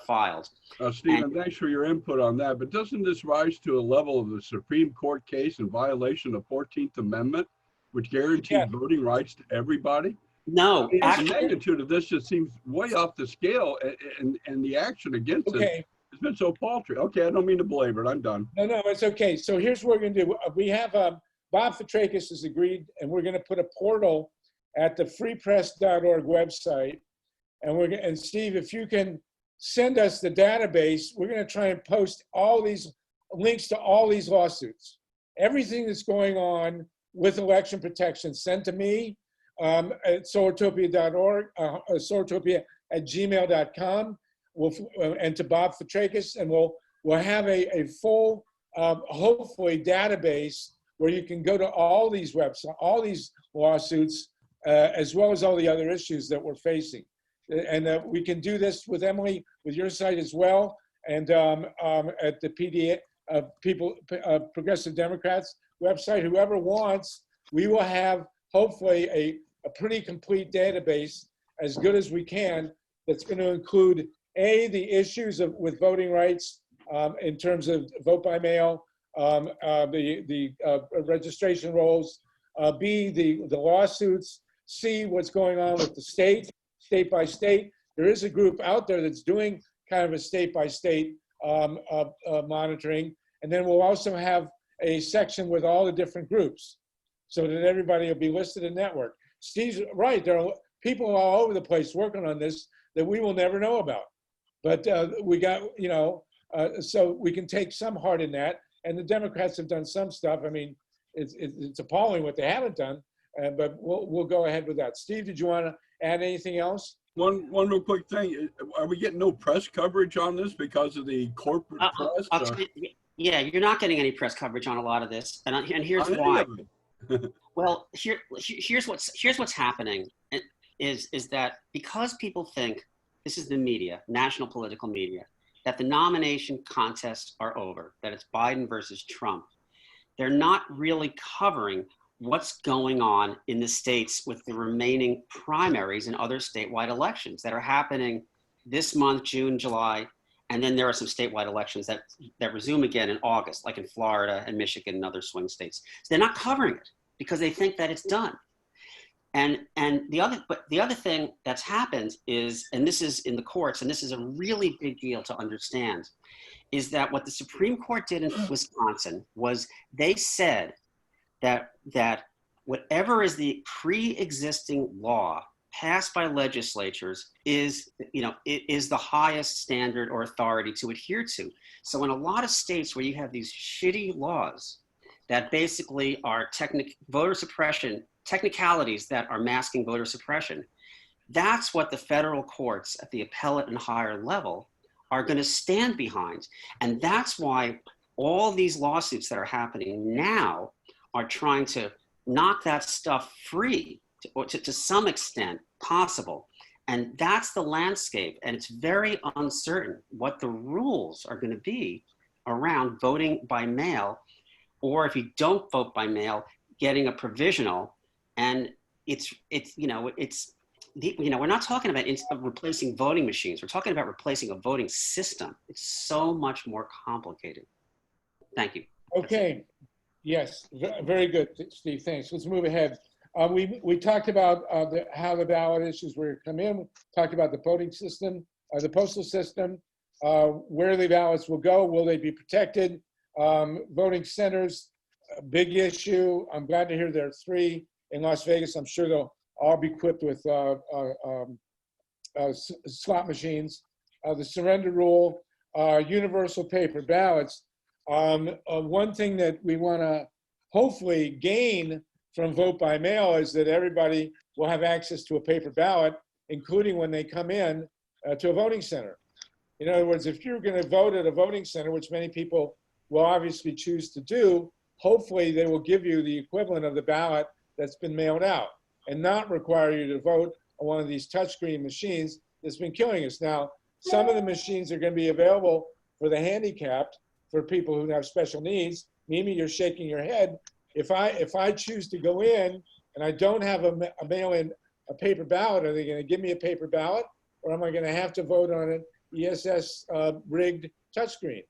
Speaker 3: filed.
Speaker 12: Stephen, thanks for your input on that. But doesn't this rise to a level of the Supreme Court case in violation of 14th Amendment, which guarantees voting rights to everybody?
Speaker 3: No,
Speaker 12: the magnitude of this just seems way off the scale, and the action against it has been so paltry. Okay, I don't mean to belabor it. I'm done.
Speaker 1: No, it's okay. So here's what we're going to do. We have Bob Fitrakis has agreed, and we're going to put a portal at the freepress.org website. And Steve, if you can send us the database, we're going to try and post all these links to all these lawsuits. Everything that's going on with election protection, sent to me at solartopia.org, solartopia@gmail.com, and to Bob Fitrakis, and we'll have a full, hopefully, database where you can go to all these websites, all these lawsuits, as well as all the other issues that we're facing. And we can do this with Emily, with your site as well, and at the PDA, Progressive Democrats website. Whoever wants, we will have hopefully a pretty complete database, as good as we can, that's going to include the issues with voting rights in terms of vote by mail, the registration rolls, B, the lawsuits, C, what's going on with the state by state. There is a group out there that's doing kind of a state by state monitoring. And then we'll also have a section with all the different groups so that everybody will be listed in network. Steve's right, there are people all over the place working on this that we will never know about. But we got, so we can take some heart in that. And the Democrats have done some stuff. I mean, it's appalling what they haven't done, but we'll go ahead with that. Steve, did you want to add anything else?
Speaker 12: One real quick thing. Are we getting no press coverage on this because of the corporate press?
Speaker 3: Yeah, you're not getting any press coverage on a lot of this, and here's why. Well, here's what's happening is that because people think, this is the media, national political media, that the nomination contests are over, that it's Biden versus Trump. They're not really covering what's going on in the states with the remaining primaries and other statewide elections that are happening this month, June, July, and then there are some statewide elections that resume again in August, like in Florida and Michigan and other swing states. So they're not covering it because they think that it's done. And the other thing that's happened is, and this is in the courts, and this is a really big deal to understand, is that what the Supreme Court did in Wisconsin was they said that whatever is the pre-existing law passed by legislatures is the highest standard or authority to adhere to. So in a lot of states where you have these shitty laws that basically are voter suppression, technicalities that are masking voter suppression, that's what the federal courts at the appellate and higher level are going to stand behind. And that's why all these lawsuits that are happening now are trying to knock that stuff free to some extent possible. And that's the landscape. And it's very uncertain what the rules are going to be around voting by mail, or if you don't vote by mail, getting a provisional. And we're not talking about replacing voting machines. We're talking about replacing a voting system. It's so much more complicated. Thank you.
Speaker 1: Okay. Yes, very good, Steve. Thanks. Let's move ahead. We talked about how the ballot issues were come in. We talked about the voting system, the postal system, where the ballots will go. Will they be protected? Voting centers, a big issue. I'm glad to hear there are 3 in Las Vegas. I'm sure they'll all be equipped with slot machines. The surrender rule, universal paper ballots. One thing that we want to hopefully gain from vote by mail is that everybody will have access to a paper ballot, including when they come in to a voting center. In other words, if you're going to vote at a voting center, which many people will obviously choose to do, hopefully they will give you the equivalent of the ballot that's been mailed out and not require you to vote on one of these touchscreen machines that's been killing us. Now, some of the machines are going to be available for the handicapped, for people who have special needs. Mimi, you're shaking your head. If I choose to go in and I don't have a mail-in, a paper ballot, are they going to give me a paper ballot, or am I going to have to vote on an ESS rigged touchscreen?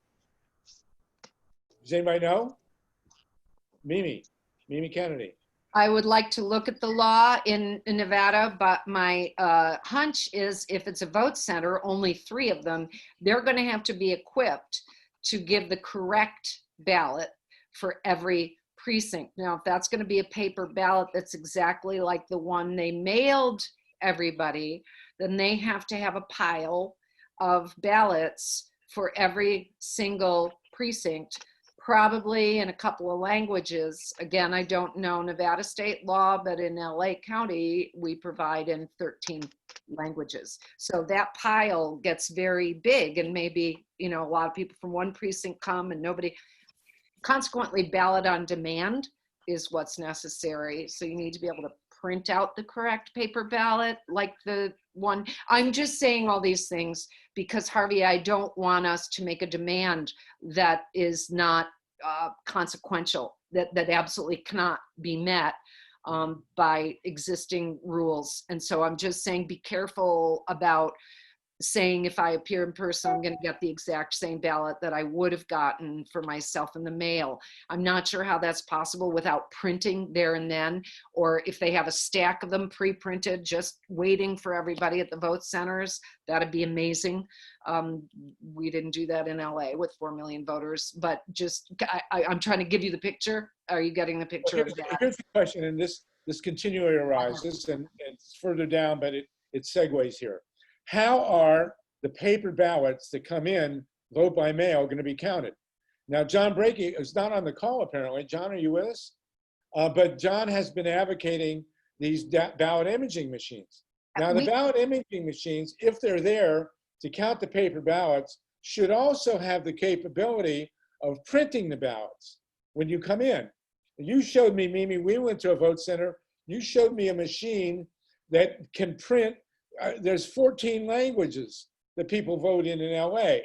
Speaker 1: Does anybody know? Mimi Kennedy.
Speaker 9: I would like to look at the law in Nevada, but my hunch is if it's a vote center, only 3 of them, they're going to have to be equipped to give the correct ballot for every precinct. Now, if that's going to be a paper ballot that's exactly like the one they mailed everybody, then they have to have a pile of ballots for every single precinct, probably in a couple of languages. Again, I don't know Nevada state law, but in LA County, we provide in 13 languages. So that pile gets very big, and maybe, a lot of people from one precinct come and nobody. Consequently, ballot on demand is what's necessary. So you need to be able to print out the correct paper ballot, like the one. I'm just saying all these things because, Harvey, I don't want us to make a demand that is not consequential, that absolutely cannot be met by existing rules. And so I'm just saying, be careful about saying if I appear in person, I'm going to get the exact same ballot that I would have gotten for myself in the mail. I'm not sure how that's possible without printing there and then, or if they have a stack of them pre-printed, just waiting for everybody at the vote centers. That'd be amazing. We didn't do that in LA with 4 million voters, but just, I'm trying to give you the picture. Are you getting the picture of that?
Speaker 1: Here's the question, and this continually arises, and it's further down, but it segues here. How are the paper ballots that come in, vote by mail, going to be counted? Now, John Brakey is not on the call, apparently. John, are you with us? But John has been advocating these ballot imaging machines. Now, the ballot imaging machines, if they're there to count the paper ballots, should also have the capability of printing the ballots when you come in. You showed me, Mimi, we went to a vote center. You showed me a machine that can print. There's 14 languages that people vote in LA.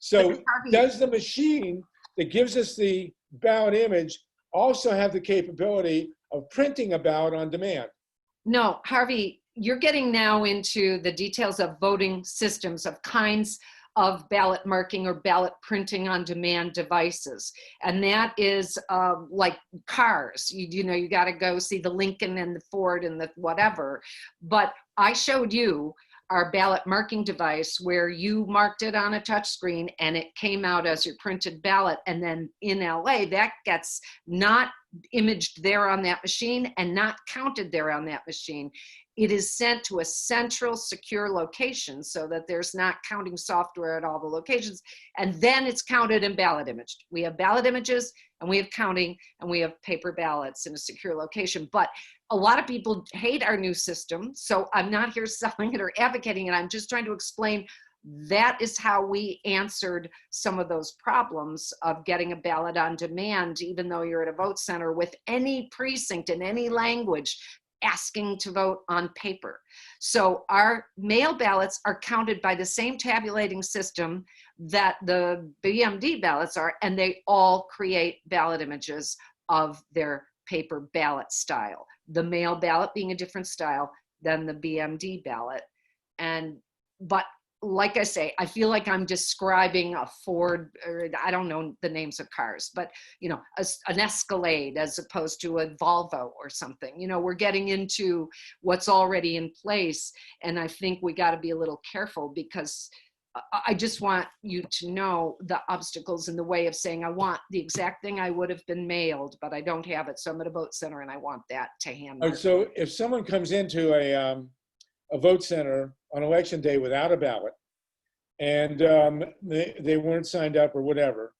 Speaker 1: So does the machine that gives us the ballot image also have the capability of printing a ballot on demand?
Speaker 9: No, Harvey, you're getting now into the details of voting systems, of kinds of ballot marking or ballot printing on demand devices. And that is like cars. You know, you got to go see the Lincoln and the Ford and the whatever. But I showed you our ballot marking device where you marked it on a touch screen and it came out as your printed ballot. And then in LA, that gets not imaged there on that machine and not counted there on that machine. It is sent to a central secure location so that there's not counting software at all the locations. And then it's counted and ballot imaged. We have ballot images and we have counting and we have paper ballots in a secure location. But a lot of people hate our new system. So I'm not here selling it or advocating it. I'm just trying to explain that is how we answered some of those problems of getting a ballot on demand, even though you're at a vote center with any precinct in any language asking to vote on paper. So our mail ballots are counted by the same tabulating system that the BMD ballots are, and they all create ballot images of their paper ballot style. The mail ballot being a different style than the BMD ballot. But like I say, I feel like I'm describing a Ford, or I don't know the names of cars, but you know, an Escalade as opposed to a Volvo or something. You know, we're getting into what's already in place, and I think we got to be a little careful because I just want you to know the obstacles in the way of saying I want the exact thing I would have been mailed, but I don't have it, so I'm at a vote center and I want that to hand.
Speaker 1: So if someone comes into a vote center on election day without a ballot and they weren't signed up or whatever,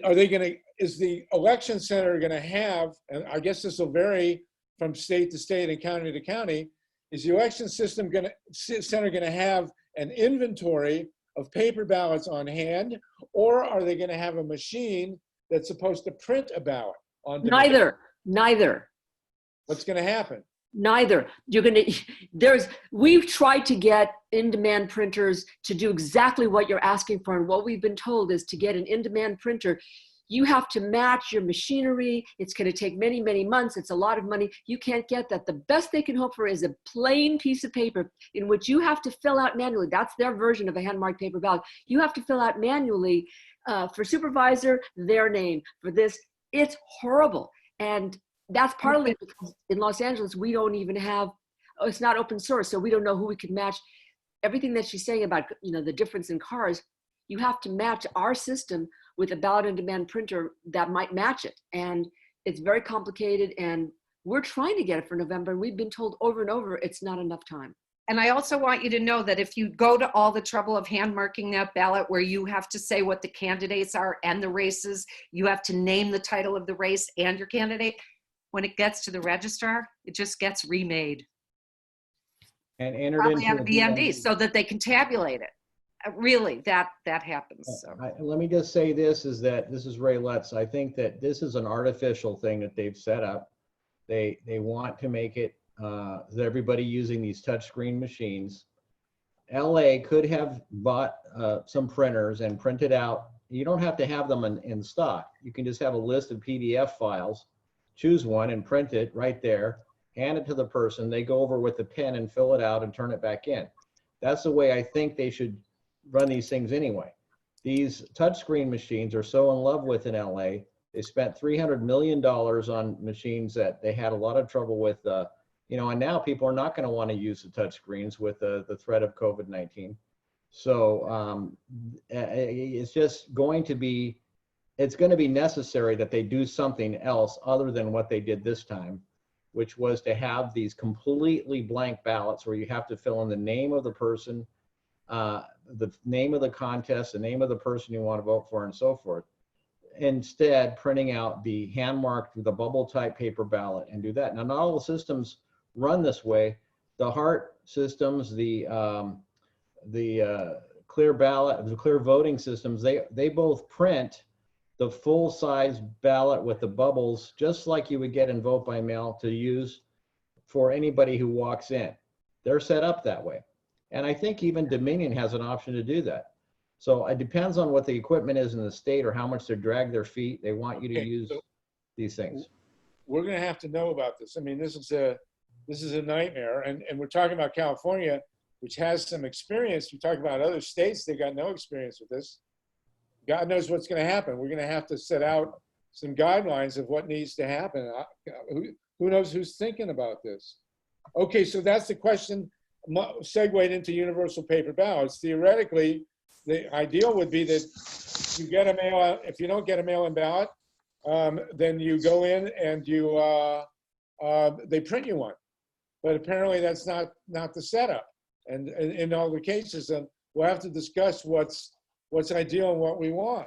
Speaker 1: are they going to, is the election center going to have, and I guess this will vary from state to state and county to county, is the election center going to have an inventory of paper ballots on hand, or are they going to have a machine that's supposed to print a ballot on demand?
Speaker 10: Neither.
Speaker 1: What's going to happen?
Speaker 10: Neither. We've tried to get in-demand printers to do exactly what you're asking for. And what we've been told is to get an in-demand printer, you have to match your machinery. It's going to take many, many months. It's a lot of money. You can't get that. The best they can hope for is a plain piece of paper in which you have to fill out manually. That's their version of a hand-marked paper ballot. You have to fill out manually for supervisor, their name. For this, it's horrible. And that's partly because in Los Angeles, we don't even have, it's not open source, so we don't know who we could match. Everything that she's saying about, you know, the difference in cars, you have to match our system with a ballot on demand printer that might match it. And it's very complicated, and we're trying to get it for November, and we've been told over and over it's not enough time.
Speaker 9: And I also want you to know that if you go to all the trouble of hand marking that ballot where you have to say what the candidates are and the races, you have to name the title of the race and your candidate, when it gets to the registrar, it just gets remade.
Speaker 4: And entered
Speaker 9: Probably
Speaker 4: into
Speaker 9: on the BMD so that they can tabulate it. Really, that happens. So.
Speaker 4: Let me just say this is Ray Lutz. I think that this is an artificial thing that they've set up. They want to make it everybody using these touchscreen machines. LA could have bought some printers and printed out. You don't have to have them in stock. You can just have a list of PDF files, choose one and print it right there, hand it to the person. They go over with the pen and fill it out and turn it back in. That's the way I think they should run these things anyway. These touchscreen machines are so in love with in LA. They spent $300 million on machines that they had a lot of trouble with, you know, and now people are not going to want to use the touchscreens with the threat of COVID-19. So it's just going to be, it's going to be necessary that they do something else other than what they did this time, which was to have these completely blank ballots where you have to fill in the name of the person, the name of the contest, the name of the person you want to vote for, and so forth. Instead, printing out the hand-marked with a bubble type paper ballot and do that. Now, not all the systems run this way. The HART systems, the clear ballot, the clear voting systems, they both print the full size ballot with the bubbles, just like you would get in vote by mail to use for anybody who walks in. They're set up that way. And I think even Dominion has an option to do that. So it depends on what the equipment is in the state or how much they drag their feet. They want you to use these things.
Speaker 1: We're going to have to know about this. I mean, this is a nightmare. And we're talking about California, which has some experience. We talk about other states, they've got no experience with this. God knows what's going to happen. We're going to have to set out some guidelines of what needs to happen. Who knows who's thinking about this? Okay, so that's the question, segued into universal paper ballots. Theoretically, the ideal would be that you get a mail, if you don't get a mail-in ballot, then you go in and they print you one. But apparently that's not the setup. And in all the cases, we'll have to discuss what's ideal and what we want.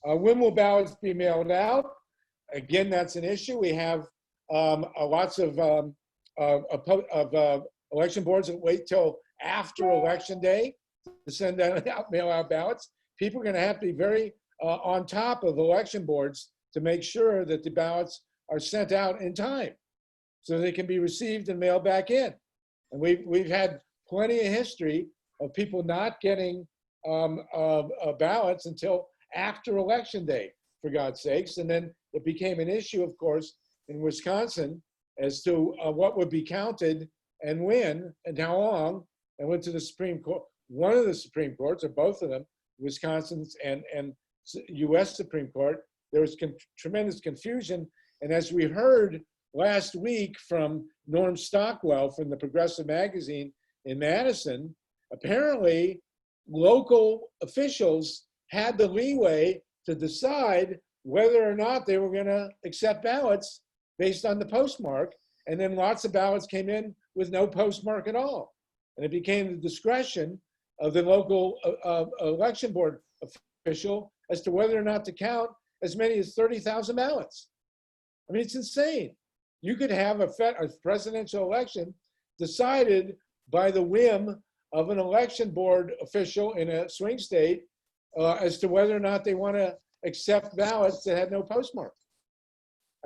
Speaker 1: When will ballots be mailed out? Again, that's an issue. We have lots of election boards that wait till after election day to send out mail out ballots. People are going to have to be very on top of election boards to make sure that the ballots are sent out in time so they can be received and mailed back in. And we've had plenty of history of people not getting ballots until after election day, for God's sakes. And then it became an issue, of course, in Wisconsin as to what would be counted and when and how long, and went to the Supreme Court. One of the Supreme Courts, or both of them, Wisconsin's and US Supreme Court, there was tremendous confusion. And as we heard last week from Norm Stockwell from the Progressive Magazine in Madison, apparently local officials had the leeway to decide whether or not they were going to accept ballots based on the postmark. And then lots of ballots came in with no postmark at all. And it became the discretion of the local election board official as to whether or not to count as many as 30,000 ballots. I mean, it's insane. You could have a presidential election decided by the whim of an election board official in a swing state as to whether or not they want to accept ballots that had no postmark.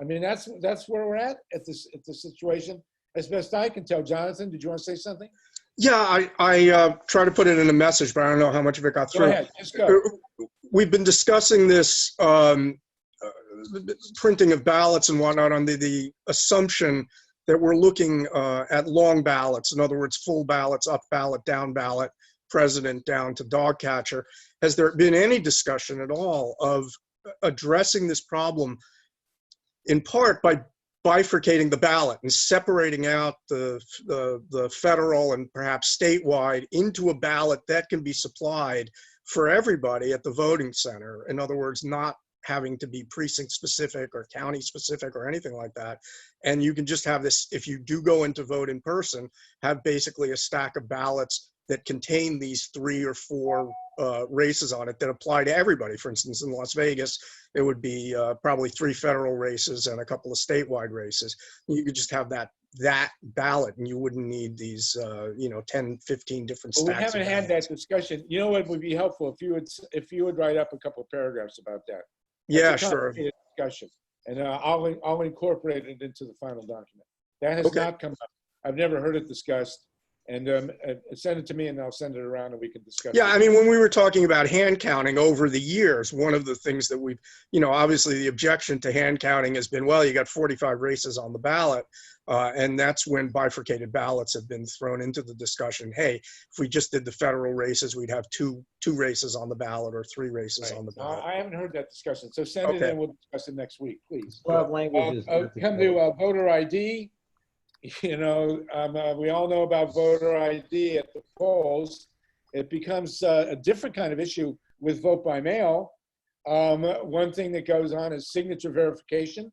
Speaker 1: I mean, that's where we're at this situation, as best I can tell. Jonathan, did you want to say something?
Speaker 13: Yeah, I try to put it in a message, but I don't know how much of it got through.
Speaker 1: Go ahead, just go.
Speaker 13: We've been discussing this printing of ballots and whatnot on the assumption that we're looking at long ballots. In other words, full ballots, up ballot, down ballot, president down to dog catcher. Has there been any discussion at all of addressing this problem in part by bifurcating the ballot and separating out the federal and perhaps statewide into a ballot that can be supplied for everybody at the voting center? In other words, not having to be precinct specific or county specific or anything like that. And you can just have this, if you do go in to vote in person, have basically a stack of ballots that contain these 3 or 4 races on it that apply to everybody. For instance, in Las Vegas, it would be probably 3 federal races and a couple of statewide races. You could just have that ballot and you wouldn't need these 10, 15 different stacks.
Speaker 1: Well, we haven't had that discussion. You know what would be helpful if you would write up a couple of paragraphs about that.
Speaker 13: That's sure.
Speaker 1: Discussion, and I'll incorporate it into the final document. That has not come up. I've never heard it discussed. And send it to me and I'll send it around and we can discuss
Speaker 13: Yeah,
Speaker 1: it.
Speaker 13: I mean, when we were talking about hand counting over the years, one of the things that we've, obviously the objection to hand counting has been, well, you got 45 races on the ballot. And that's when bifurcated ballots have been thrown into the discussion. Hey, if we just did the federal races, we'd have two races on the ballot or 3 races on the ballot.
Speaker 1: I haven't heard that discussion. So send it in, we'll discuss it next week, please.
Speaker 4: We'll have languages.
Speaker 1: Come to voter ID. We all know about voter ID at the polls. It becomes a different kind of issue with vote by mail. One thing that goes on is signature verification.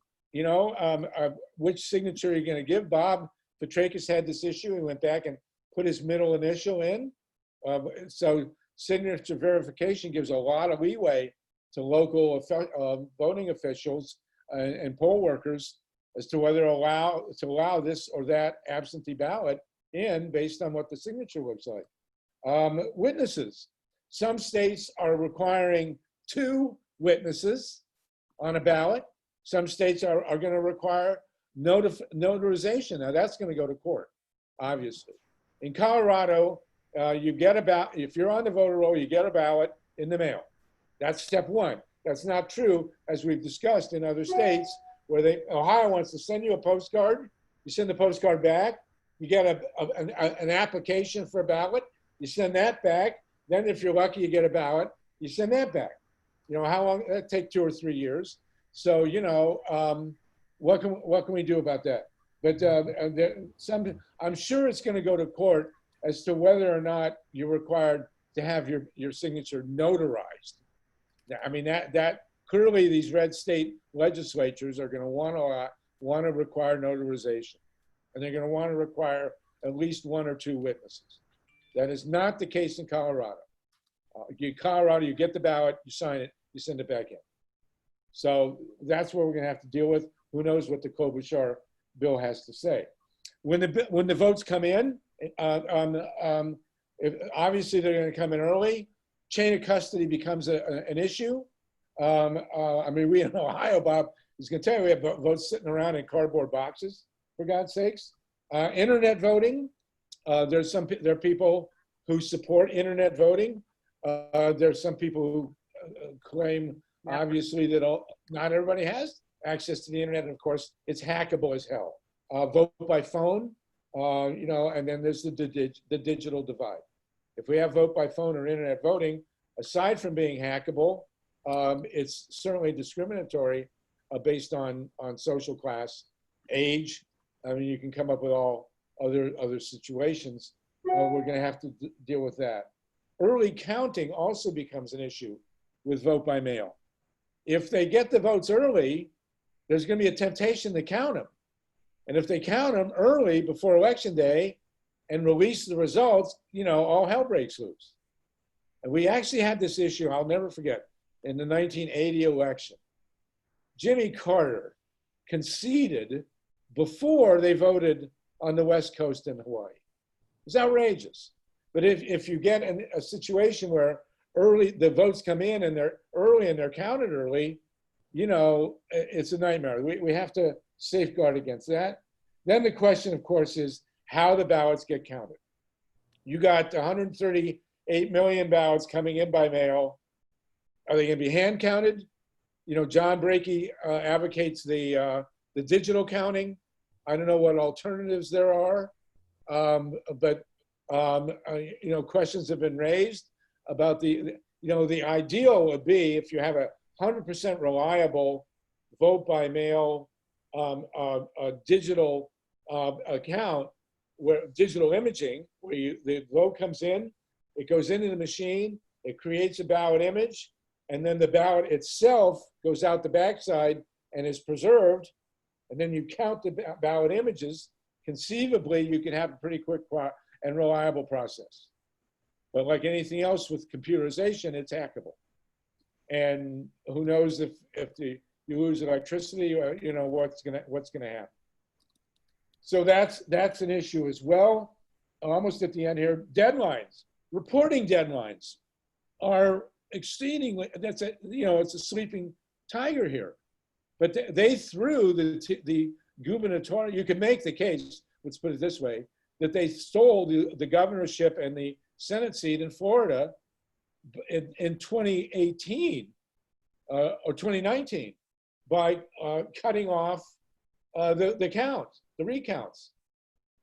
Speaker 1: Which signature are you going to give? Bob Petrakis had this issue. He went back and put his middle initial in. So signature verification gives a lot of leeway to local voting officials and poll workers as to whether to allow this or that absentee ballot in based on what the signature looks like. Witnesses. Some states are requiring 2 witnesses on a ballot. Some states are going to require notarization. Now that's going to go to court, obviously. In Colorado, if you're on the voter roll, you get a ballot in the mail. That's step 1. That's not true, as we've discussed in other states, where Ohio wants to send you a postcard. You send the postcard back. You get an application for a ballot. You send that back. Then if you're lucky, you get a ballot. You send that back. How long? That take 2 or 3 years. So, what can we do about that? But I'm sure it's going to go to court as to whether or not you're required to have your signature notarized. I mean, that clearly these red state legislatures are going to want to require notarization, and they're going to want to require at least 1 or 2 witnesses. That is not the case in Colorado. You get the ballot, you sign it, you send it back in. So that's what we're going to have to deal with. Who knows what the Klobuchar bill has to say? When the votes come in, obviously they're going to come in early. Chain of custody becomes an issue. I mean, we in Ohio, Bob is going to tell you, we have votes sitting around in cardboard boxes, for God's sakes. Internet voting, there are people who support internet voting. There's some people who claim, obviously, that not everybody has access to the internet. And of course, it's hackable as hell. Vote by phone, and then there's the digital divide. If we have vote by phone or internet voting, aside from being hackable, it's certainly discriminatory based on social class, age. I mean, you can come up with all other situations. We're going to have to deal with that. Early counting also becomes an issue with vote by mail. If they get the votes early, there's going to be a temptation to count them. And if they count them early before Election Day and release the results, all hell breaks loose. And we actually had this issue, I'll never forget, in the 1980 election. Jimmy Carter conceded before they voted on the West Coast and Hawaii. It's outrageous. But if you get a situation where the votes come in and they're early and they're counted early, it's a nightmare. We have to safeguard against that. Then the question, of course, is how the ballots get counted. You got 138 million ballots coming in by mail. Are they going to be hand counted? John Brakey advocates the digital counting. I don't know what alternatives there are, but questions have been raised about the ideal would be if you have a 100% reliable vote by mail digital account, where digital imaging, where the vote comes in, it goes into the machine, it creates a ballot image, and then the ballot itself goes out the backside and is preserved, and then you count the ballot images. Conceivably, you can have a pretty quick and reliable process. But like anything else with computerization, it's hackable. And who knows if you lose electricity, or what's gonna happen. So that's an issue as well. Almost at the end here, deadlines, reporting deadlines are exceedingly. It's a sleeping tiger here. But they threw the gubernatorial. You can make the case let's put it this way, that they stole the governorship and the Senate seat in Florida in 2018 or 2019 by cutting off the count, the recounts.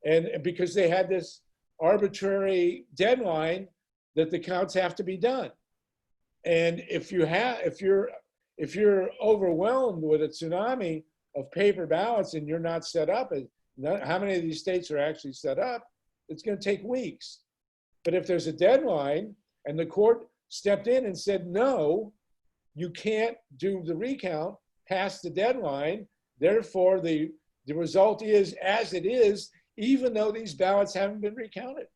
Speaker 1: And because they had this arbitrary deadline that the counts have to be done. And if you're overwhelmed with a tsunami of paper ballots and you're not set up, how many of these states are actually set up? It's going to take weeks. But if there's a deadline and the court stepped in and said, no, you can't do the recount past the deadline, therefore the result is as it is, even though these ballots haven't been recounted.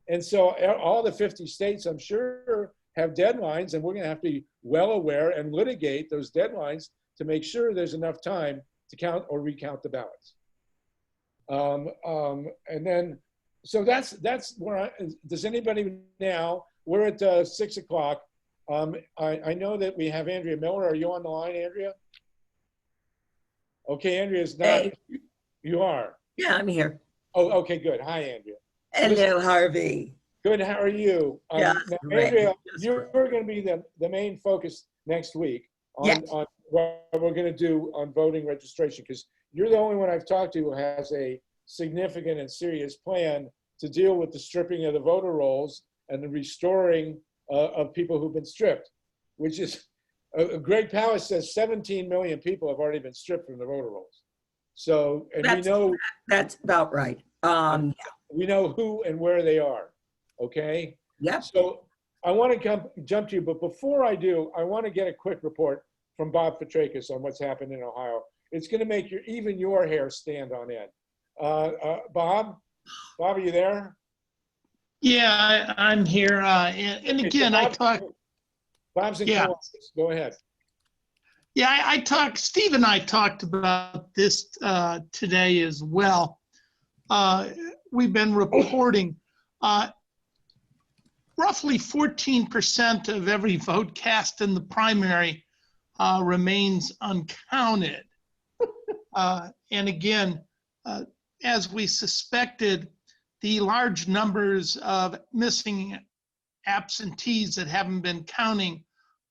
Speaker 1: And so all the 50 states, I'm sure, have deadlines, and we're going to have to be well aware and litigate those deadlines to make sure there's enough time to count or recount the ballots. And then, so that's where does anybody now, we're at 6 o'clock. I know that we have Andrea Miller. Are you on the line, Andrea? Okay, Andrea's not.
Speaker 14: Hey.
Speaker 1: You are.
Speaker 14: Yeah, I'm here.
Speaker 1: Oh, okay, good. Hi, Andrea.
Speaker 14: Hello, Harvey.
Speaker 1: Good, how are you?
Speaker 14: Yeah,
Speaker 1: now,
Speaker 14: great.
Speaker 1: Andrea,
Speaker 14: Just
Speaker 1: you're going to be the main focus next week on,
Speaker 14: Yes.
Speaker 1: on what we're going to do on voting registration, because you're the only one I've talked to who has a significant and serious plan to deal with the stripping of the voter rolls and the restoring of people who've been stripped, which is, Greg Powers says 17 million people have already been stripped from the voter rolls. So, and we know
Speaker 14: that's about right.
Speaker 1: we know who and where they are. Okay.
Speaker 14: Yeah.
Speaker 1: So I want to jump to you, but before I do, I want to get a quick report from Bob Petrakis on what's happened in Ohio. It's going to make even your hair stand on end. Bob, are you there?
Speaker 15: Yeah, I'm here. And again, I talked.
Speaker 1: Bob's in Columbus. Go ahead.
Speaker 15: Yeah, Steve and I talked about this today as well. We've been reporting roughly 14% of every vote cast in the primary remains uncounted. And again, as we suspected, the large numbers of missing absentees that haven't been counted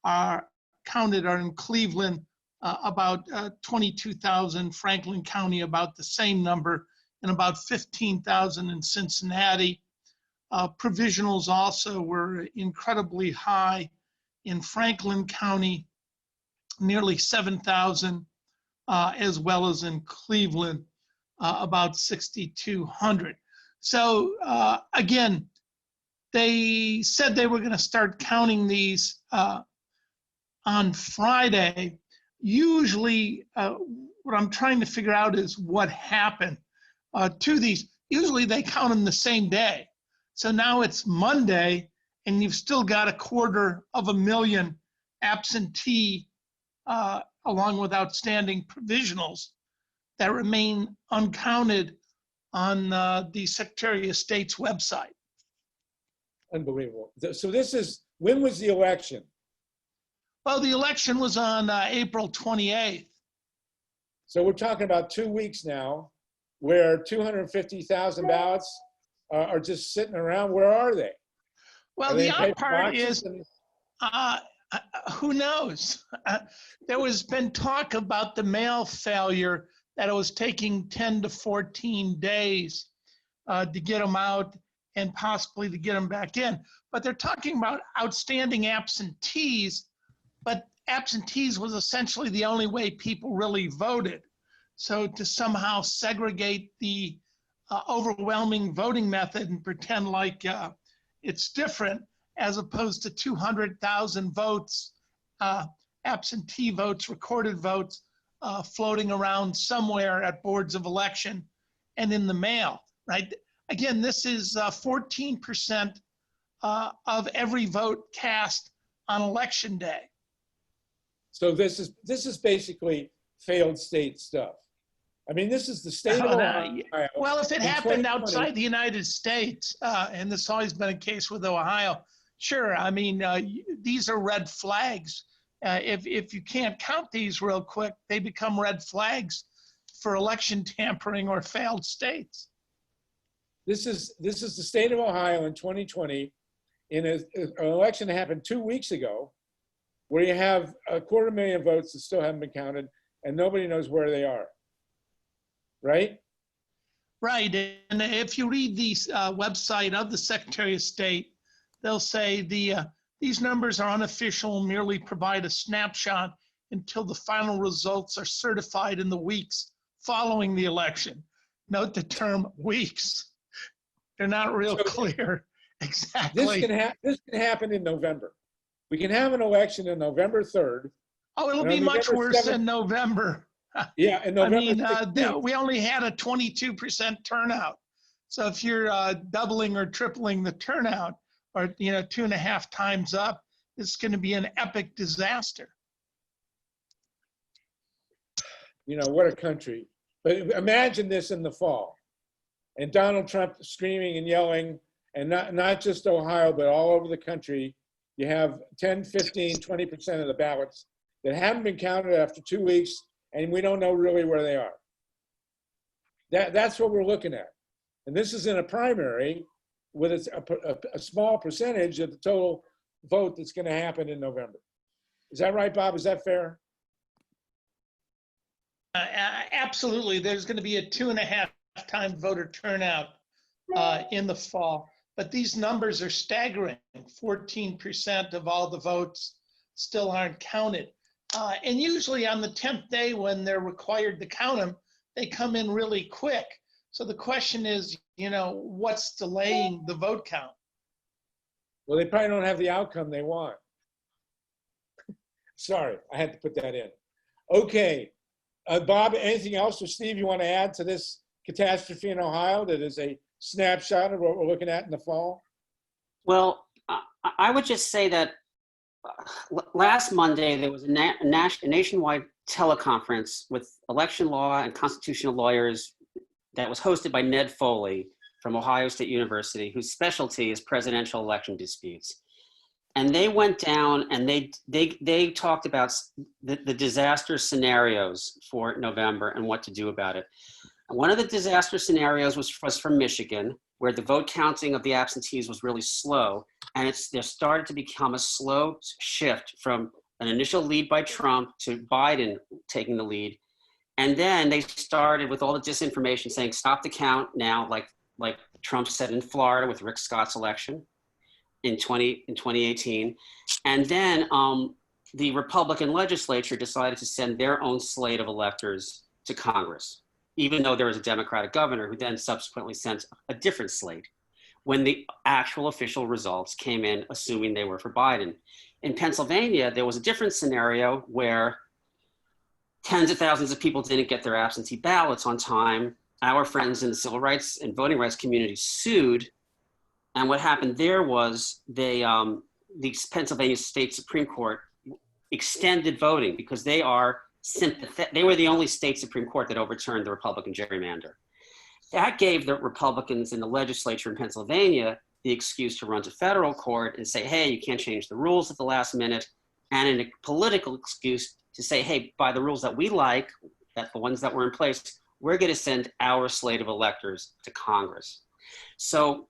Speaker 15: are in Cleveland, about 22,000, Franklin County about the same number, and about 15,000 in Cincinnati. Provisionals also were incredibly high in Franklin County, nearly 7,000, as well as in Cleveland, about 6,200. So again, they said they were going to start counting these on Friday. Usually, what I'm trying to figure out is what happened to these. Usually they count them the same day. So now it's Monday, and you've still got 250,000 absentee, along with outstanding provisionals, that remain uncounted on the Secretary of State's website.
Speaker 1: Unbelievable. So when was the election?
Speaker 15: Well, the election was on April 28th.
Speaker 1: So we're talking about 2 weeks now, where 250,000 ballots are just sitting around. Where are they?
Speaker 15: Well, the odd part is, who knows? There has been talk about the mail failure, that it was taking 10 to 14 days to get them out and possibly to get them back in. But they're talking about outstanding absentees, but absentees was essentially the only way people really voted. So to somehow segregate the overwhelming voting method and pretend like it's different, as opposed to 200,000 votes, absentee votes, recorded votes, floating around somewhere at boards of election and in the mail, right? Again, this is 14% of every vote cast on election day.
Speaker 1: So this is basically failed state stuff. I mean, this is the state of Ohio.
Speaker 15: Well, if it happened outside the United States, and this has always been a case with Ohio, sure. I mean, these are red flags. If you can't count these real quick, they become red flags for election tampering or failed states.
Speaker 1: This is the state of Ohio in 2020 in an election that happened 2 weeks ago, where you have 250,000 votes that still haven't been counted and nobody knows where they are, right?
Speaker 15: Right, and if you read the website of the Secretary of State, they'll say these numbers are unofficial, merely provide a snapshot until the final results are certified in the weeks following the election. Note the term weeks. They're not real clear exactly.
Speaker 1: This can happen in November. We can have an election on November 3rd.
Speaker 15: Oh, it'll be much worse in November.
Speaker 1: Yeah, in November.
Speaker 15: I mean, we only had a 22% turnout. So if you're doubling or tripling the turnout, or 2.5 times up, it's going to be an epic disaster.
Speaker 1: What a country. But imagine this in the fall, and Donald Trump screaming and yelling, and not just Ohio, but all over the country. You have 10, 15, 20% of the ballots that haven't been counted after 2 weeks, and we don't know really where they are. That's what we're looking at. And this is in a primary with a small percentage of the total vote that's going to happen in November. Is that right, Bob? Is that fair?
Speaker 15: Absolutely. There's going to be a 2.5 time voter turnout in the fall. But these numbers are staggering. 14% of all the votes still aren't counted. And usually on the 10th day when they're required to count them, they come in really quick. So the question is, what's delaying the vote count?
Speaker 1: Well, they probably don't have the outcome they want. Sorry, I had to put that in. Okay, Bob, anything else, or Steve, you want to add to this catastrophe in Ohio that is a snapshot of what we're looking at in the fall?
Speaker 3: Well, I would just say that last Monday, there was a nationwide teleconference with election law and constitutional lawyers that was hosted by Ned Foley from Ohio State University, whose specialty is presidential election disputes. And they went down and they talked about the disaster scenarios for November and what to do about it. And one of the disaster scenarios was from Michigan, where the vote counting of the absentees was really slow. And there started to become a slow shift from an initial lead by Trump to Biden taking the lead. And then they started with all the disinformation saying, stop the count now, like Trump said in Florida with Rick Scott's election in 2018. And then the Republican legislature decided to send their own slate of electors to Congress, even though there was a Democratic governor who then subsequently sent a different slate when the actual official results came in, assuming they were for Biden. In Pennsylvania, there was a different scenario where tens of thousands of people didn't get their absentee ballots on time. Our friends in the civil rights and voting rights community sued. And what happened there was the Pennsylvania State Supreme Court extended voting because they were the only state Supreme Court that overturned the Republican gerrymander. That gave the Republicans in the legislature in Pennsylvania the excuse to run to federal court and say, hey, you can't change the rules at the last minute, and a political excuse to say, hey, by the rules that we like, that the ones that were in place, we're going to send our slate of electors to Congress. So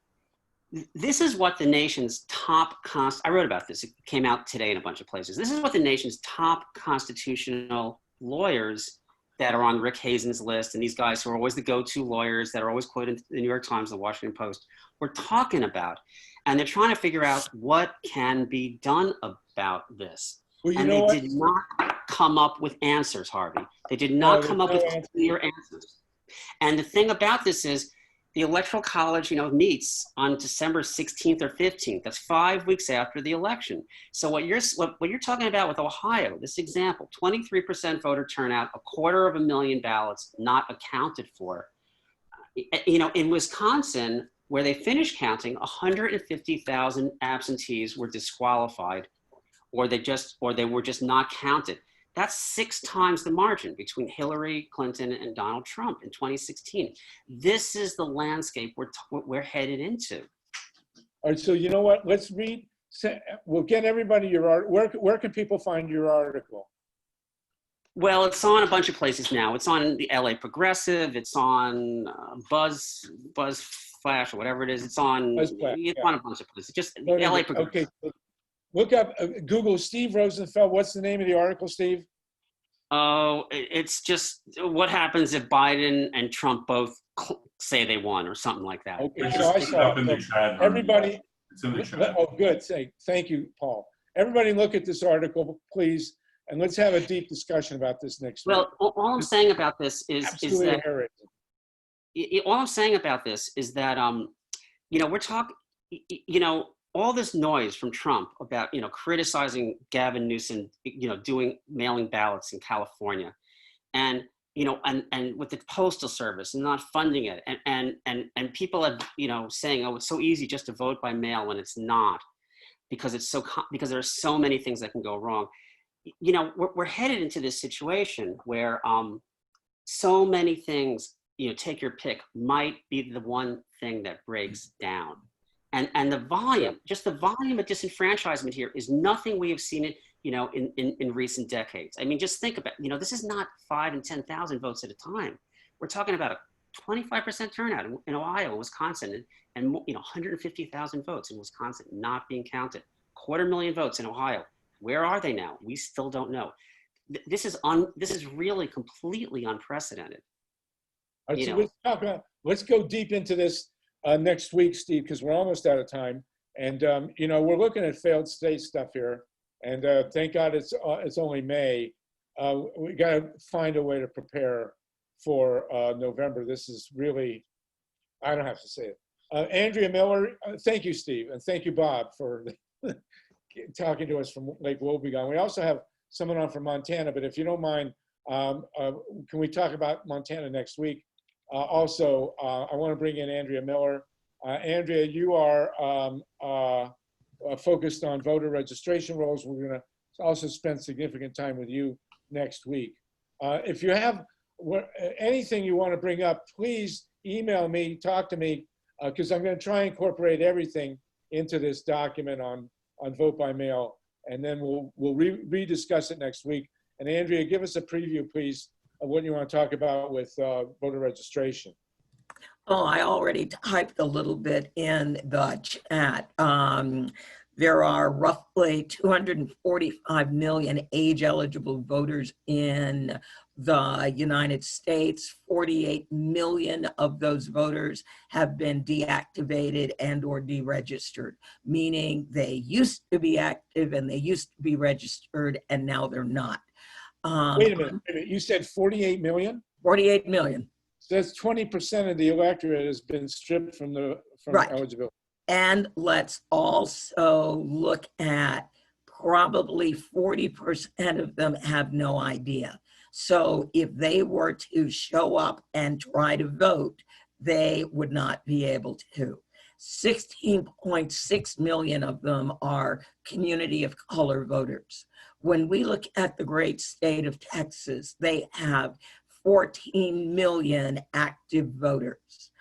Speaker 3: this is what the nation's top I wrote about this. It came out today in a bunch of places. This is what the nation's top constitutional lawyers that are on Rick Hazen's list, and these guys who are always the go-to lawyers that are always quoted in the New York Times, the Washington Post, were talking about. And they're trying to figure out what can be done about this.
Speaker 1: Well,
Speaker 3: and they did not come up with answers, Harvey. They did not come up with clear answers. And the thing about this is the Electoral College, meets on December 16th or 15th. That's 5 weeks after the election. So what you're talking about with Ohio, this example, 23% voter turnout, 250,000 ballots not accounted for. In Wisconsin, where they finished counting, 150,000 absentees were disqualified, or they were just not counted. That's 6 times the margin between Hillary Clinton and Donald Trump in 2016. This is the landscape we're headed into.
Speaker 1: All right, so you know what? Let's read. We'll get everybody your art. Where can people find your article?
Speaker 3: Well, it's on a bunch of places now. It's on the LA Progressive. It's on Buzz Flash or whatever it is. It's on.
Speaker 1: Buzzflash,
Speaker 3: It's
Speaker 1: yeah.
Speaker 3: on a bunch of places. Just
Speaker 1: No,
Speaker 3: LA
Speaker 1: no,
Speaker 3: Progressive.
Speaker 1: okay, look up, Google Steve Rosenfeld. What's the name of the article, Steve?
Speaker 3: Oh, it's just what happens if Biden and Trump both say they won or something like that.
Speaker 1: Okay,
Speaker 2: I
Speaker 1: so
Speaker 2: just
Speaker 1: I
Speaker 2: put it
Speaker 1: saw
Speaker 2: up in the chat.
Speaker 1: everybody.
Speaker 2: It's in the chat.
Speaker 1: Oh, good. Thank you, Paul. Everybody look at this article, please, and let's have a deep discussion about this next week.
Speaker 3: Well, all I'm saying about this is that all I'm saying about this is that we're talking, all this noise from Trump about criticizing Gavin Newsom, mailing ballots in California, and and with the postal service and not funding it, and people have saying, oh, it's so easy just to vote by mail when it's not, because because there are so many things that can go wrong. We're headed into this situation where so many things, take your pick, might be the one thing that breaks down. And the volume, just the volume of disenfranchisement here is nothing we have seen it, in recent decades. I mean, just think about, this is not 5,000 and 10,000 votes at a time. We're talking about a 25% turnout in Ohio and Wisconsin, and 150,000 votes in Wisconsin not being counted. 250,000 votes in Ohio. Where are they now? We still don't know. This is really completely unprecedented.
Speaker 1: All right, so let's go deep into this next week, Steve, because we're almost out of time. And we're looking at failed state stuff here, and thank God it's only May. We got to find a way to prepare for November. This is really, I don't have to say it. Andrea Miller, thank you, Steve, and thank you, Bob, for talking to us from Lake Wobegon. We also have someone on from Montana, but if you don't mind, can we talk about Montana next week? Also, I want to bring in Andrea Miller. Andrea, you are focused on voter registration rolls. We're going to also spend significant time with you next week. If you have anything you want to bring up, please email me, talk to me, because I'm going to try and incorporate everything into this document on vote by mail, and then we'll rediscuss it next week. And Andrea, give us a preview, please, of what you want to talk about with voter registration.
Speaker 14: Oh, I already typed a little bit in the chat. There are roughly 245 million age-eligible voters in the United States. 48 million of those voters have been deactivated and or deregistered, meaning they used to be active and they used to be registered and now they're not.
Speaker 1: Wait a minute. You said 48 million?
Speaker 14: 48 million.
Speaker 1: So that's 20% of the electorate has been stripped from
Speaker 14: Right.
Speaker 1: eligibility.
Speaker 14: And let's also look at probably 40% of them have no idea. So if they were to show up and try to vote, they would not be able to. 16.6 million of them are community of color voters. When we look at the great state of Texas, they have 14 million active voters.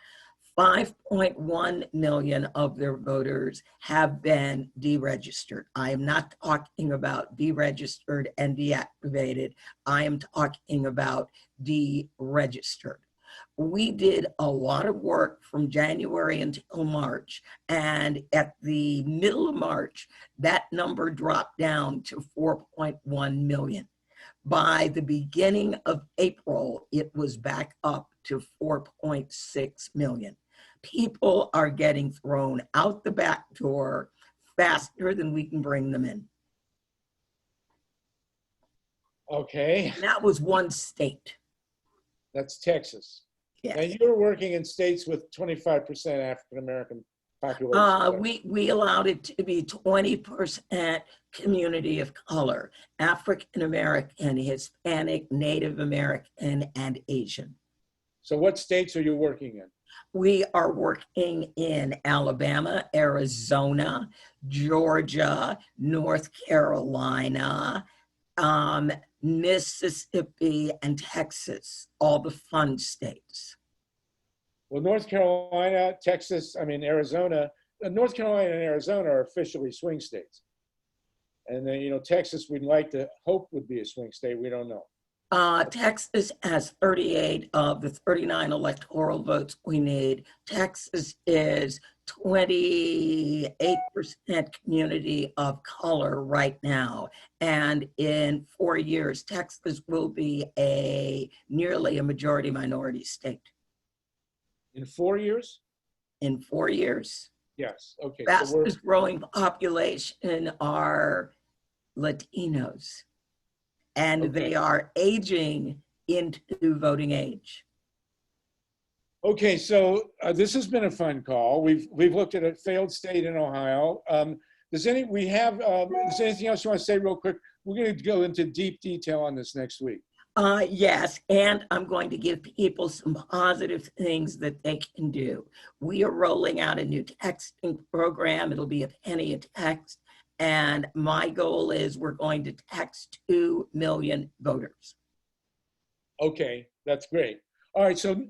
Speaker 14: 5.1 million of their voters have been deregistered. I am not talking about deregistered and deactivated. I am talking about deregistered. We did a lot of work from January until March, and at the middle of March, that number dropped down to 4.1 million. By the beginning of April, it was back up to 4.6 million. People are getting thrown out the back door faster than we can bring them in.
Speaker 1: Okay.
Speaker 14: And that was one state.
Speaker 1: That's Texas.
Speaker 14: Yes.
Speaker 1: And you're working in states with 25% African-American population.
Speaker 14: We allowed it to be 20% community of color, African-American, Hispanic, Native American, and Asian.
Speaker 1: So what states are you working in?
Speaker 14: We are working in Alabama, Arizona, Georgia, North Carolina, Mississippi, and Texas, all the fun states.
Speaker 1: Well, North Carolina, Texas, Arizona, North Carolina and Arizona are officially swing states. And then, Texas, we'd like to hope would be a swing state. We don't know.
Speaker 14: Texas has 38 of the 39 electoral votes we need. Texas is 28% community of color right now. And in 4 years, Texas will be nearly a majority minority state.
Speaker 1: In 4 years?
Speaker 14: In 4 years.
Speaker 1: Yes, okay. So
Speaker 14: Fastest growing population are Latinos, and they are aging into doing age.
Speaker 1: Okay, so this has been a fun call. We've looked at a failed state in Ohio. Does anything else you want to say real quick? We're going to go into deep detail on this next week.
Speaker 14: Yes, and I'm going to give people some positive things that they can do. We are rolling out a new texting program. It'll be a penny a text. And my goal is we're going to text 2 million voters.
Speaker 1: Okay, that's great. All right, so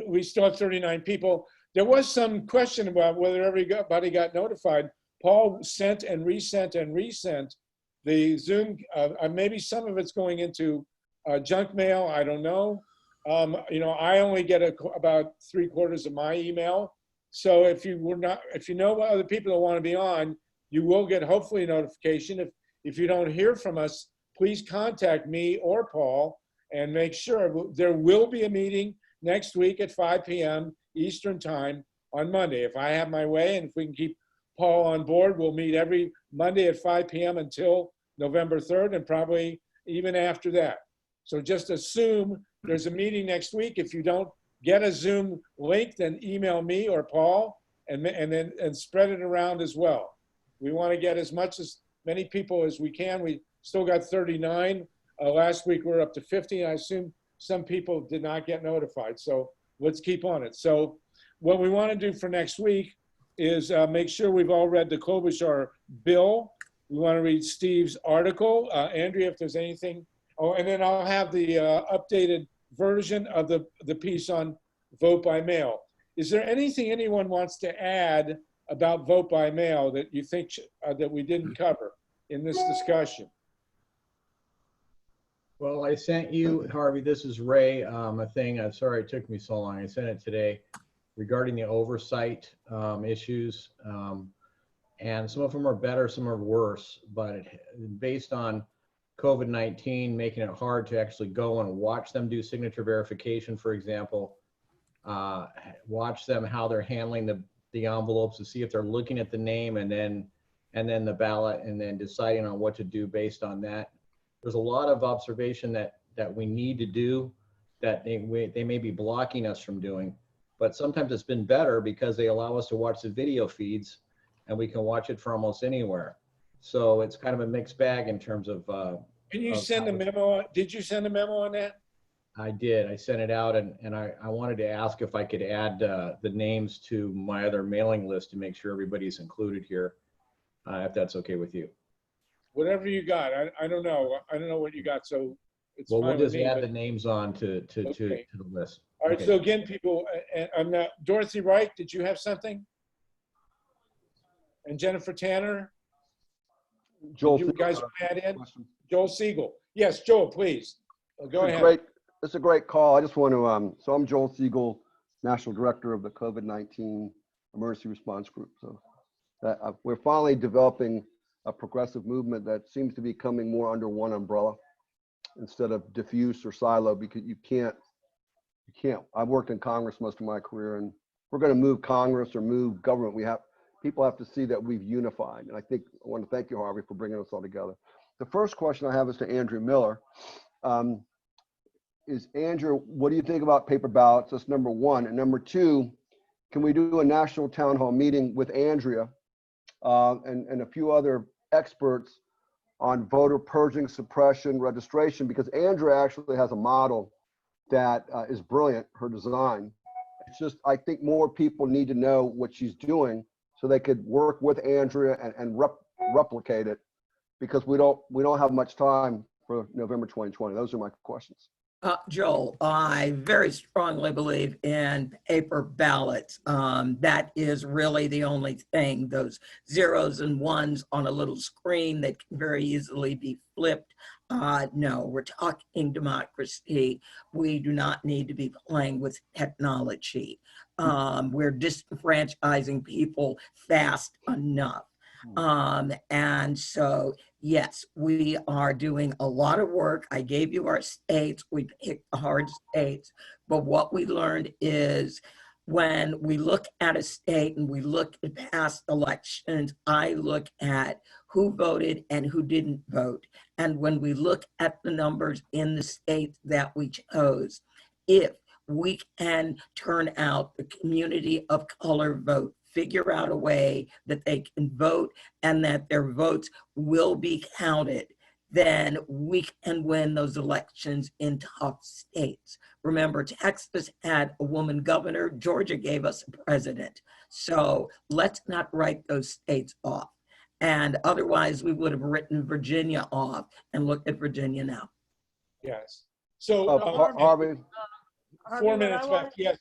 Speaker 1: we still have 39 people. There was some question about whether everybody got notified. Paul sent and resent the Zoom. Maybe some of it's going into junk mail. I don't know. I only get about 3/4 of my email. So if you know other people that want to be on, you will get hopefully a notification. If you don't hear from us, please contact me or Paul and make sure. There will be a meeting next week at 5 p.m. Eastern time on Monday. If I have my way and if we can keep Paul on board, we'll meet every Monday at 5 p.m. until November 3rd and probably even after that. So just assume there's a meeting next week. If you don't get a Zoom link, then email me or Paul and spread it around as well. We want to get as many people as we can. We still got 39. Last week we were up to 50. I assume some people did not get notified. So let's keep on it. So what we want to do for next week is make sure we've all read the Klobuchar bill. We want to read Steve's article. Andrea, if there's anything. Oh, and then I'll have the updated version of the piece on vote by mail. Is there anything anyone wants to add about vote by mail that you think that we didn't cover in this discussion?
Speaker 4: Well, I sent you, Harvey, this is Ray, a thing. I'm sorry it took me so long. I sent it today regarding the oversight issues. And some of them are better, some are worse, but based on COVID-19 making it hard to actually go and watch them do signature verification, for example, watch them how they're handling the envelopes to see if they're looking at the name and then the ballot and then deciding on what to do based on that. There's a lot of observation that we need to do that they may be blocking us from doing, but sometimes it's been better because they allow us to watch the video feeds and we can watch it from almost anywhere. So it's kind of a mixed bag in terms of.
Speaker 1: Can you send a memo? Did you send a memo on that?
Speaker 4: I did. I sent it out, and I wanted to ask if I could add the names to my other mailing list to make sure everybody's included here, if that's okay with you.
Speaker 1: Whatever you got. I don't know. I don't know what you got. So it's
Speaker 4: well,
Speaker 1: fine
Speaker 4: we'll just
Speaker 1: with me,
Speaker 4: add the names on to the list.
Speaker 1: All right.
Speaker 4: Okay.
Speaker 1: So again, people, Dorothy Wright, did you have something? And Jennifer Tanner?
Speaker 7: Joel,
Speaker 1: you guys want to add in? Joel Siegel. Yes, Joel, please. Go ahead.
Speaker 7: It's a great call. I just want to, so I'm Joel Siegel, National Director of the COVID-19 Emergency Response Group. So we're finally developing a progressive movement that seems to be coming more under one umbrella instead of diffuse or silo, because you can't, I've worked in Congress most of my career, and we're going to move Congress or move government. People have to see that we've unified. And I want to thank you, Harvey, for bringing us all together. The first question I have is to Andrea Miller. Andrea, what do you think about paper ballots? That's number one. And number two, can we do a national town hall meeting with Andrea and a few other experts on voter purging, suppression, registration? Because Andrea actually has a model that is brilliant, her design. It's just, I think more people need to know what she's doing so they could work with Andrea and replicate it, because we don't have much time for November 2020. Those are my questions.
Speaker 14: Joel, I very strongly believe in paper ballots. That is really the only thing, those zeros and ones on a little screen that can very easily be flipped. No, we're talking democracy. We do not need to be playing with technology. We're disenfranchising people fast enough. And so, yes, we are doing a lot of work. I gave you our states. We picked the hard states. But what we learned is when we look at a state and we look at past elections, I look at who voted and who didn't vote. And when we look at the numbers in the states that we chose, if we can turn out the community of color vote, figure out a way that they can vote and that their votes will be counted, then we can win those elections in tough states. Remember, Texas had a woman governor, Georgia gave us a president. So let's not write those states off. And otherwise we would have written Virginia off, and look at Virginia now.
Speaker 1: Yes. So
Speaker 7: Harvey.
Speaker 1: 4 minutes left. Yes,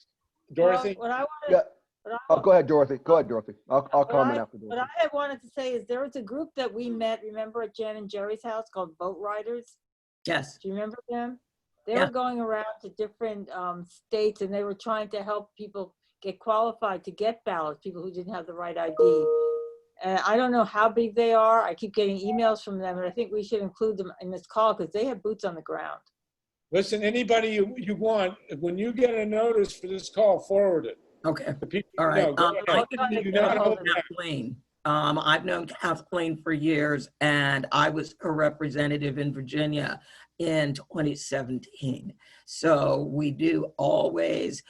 Speaker 1: Dorothy.
Speaker 16: What I wanted,
Speaker 7: Yeah.
Speaker 16: what I,
Speaker 7: Go ahead, Dorothy. Go ahead, Dorothy. I'll comment after
Speaker 16: what
Speaker 7: Dorothy.
Speaker 16: I had wanted to say is there was a group that we met, remember, at Jan and Jerry's house called Vote Riders?
Speaker 14: Yes.
Speaker 16: Do you remember them? They
Speaker 14: Yeah.
Speaker 16: were going around to different states, and they were trying to help people get qualified to get ballots, people who didn't have the right ID. I don't know how big they are. I keep getting emails from them, and I think we should include them in this call because they have boots on the ground.
Speaker 1: Listen, anybody you want, when you get a notice for this call, forward it.
Speaker 14: Okay.
Speaker 1: The people
Speaker 14: All right.
Speaker 1: know. Do not hold back.
Speaker 14: Kathleen. I've known Kathleen for years, and I was her representative in Virginia in 2017. So we do always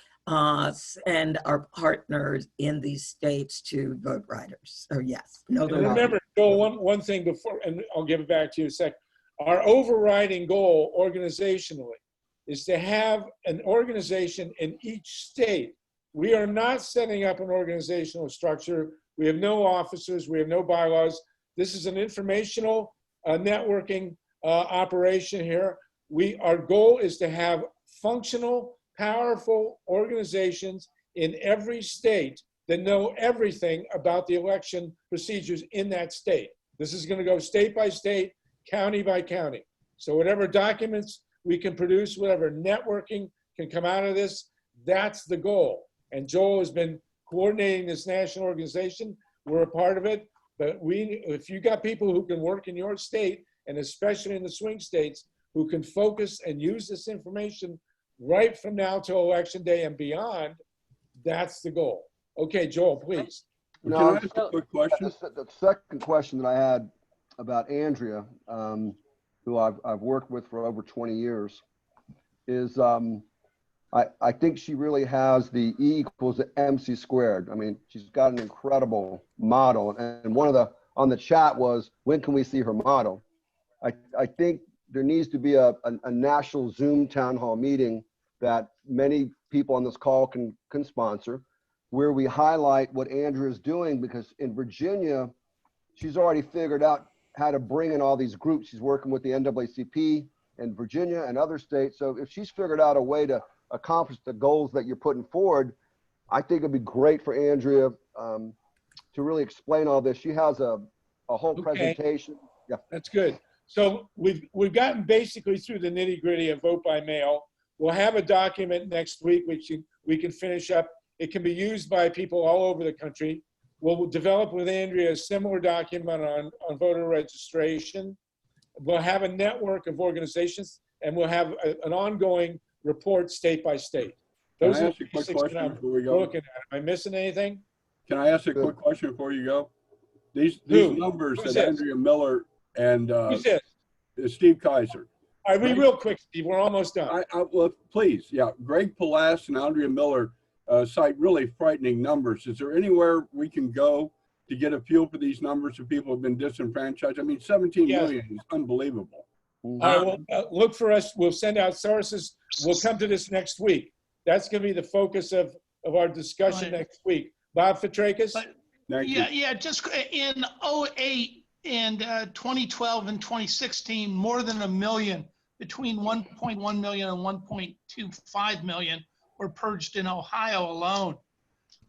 Speaker 14: send our partners in these states to vote riders. So yes, no.
Speaker 1: And remember, Joel, one thing before, and I'll give it back to you in a sec. Our overriding goal organizationally is to have an organization in each state. We are not setting up an organizational structure. We have no officers. We have no bylaws. This is an informational networking operation here. Our goal is to have functional, powerful organizations in every state that know everything about the election procedures in that state. This is going to go state by state, county by county. So whatever documents we can produce, whatever networking can come out of this, that's the goal. And Joel has been coordinating this national organization. We're a part of it. But if you got people who can work in your state, and especially in the swing states, who can focus and use this information right from now till election day and beyond, that's the goal. Okay, Joel, please.
Speaker 12: Can I ask a quick question?
Speaker 7: The second question that I had about Andrea, who I've worked with for over 20 years, is I think she really has the E equals the MC squared. I mean, she's got an incredible model. And one of on the chat was, when can we see her model? I think there needs to be a national Zoom town hall meeting that many people on this call can sponsor, where we highlight what Andrea is doing, because in Virginia, she's already figured out how to bring in all these groups. She's working with the NAACP in Virginia and other states. So if she's figured out a way to accomplish the goals that you're putting forward, I think it'd be great for Andrea to really explain all this. She has a whole presentation. Yeah,
Speaker 1: that's good. So we've gotten basically through the nitty gritty of vote by mail. We'll have a document next week which we can finish up. It can be used by people all over the country. We'll develop with Andrea a similar document on voter registration. We'll have a network of organizations, and we'll have an ongoing report state by state.
Speaker 12: Can I ask a quick question before we go?
Speaker 1: Looking at. Am I missing anything?
Speaker 12: Can I ask a quick question before you go? These numbers
Speaker 1: Who's
Speaker 12: that
Speaker 1: this?
Speaker 12: Andrea Miller and Steve Kaiser.
Speaker 1: All right, real quick, Steve. We're almost done.
Speaker 12: Well, please, yeah. Greg Palas and Andrea Miller cite really frightening numbers. Is there anywhere we can go to get a feel for these numbers if people have been disenfranchised? I mean, 17 million is unbelievable.
Speaker 1: All right, well, look for us. We'll send out sources. We'll come to this next week. That's going to be the focus of our discussion next week. Bob Fitrakis?
Speaker 15: Yeah, just in 2008 and 2012 and 2016, more than 1 million between 1.1 million and 1.25 million were purged in Ohio alone.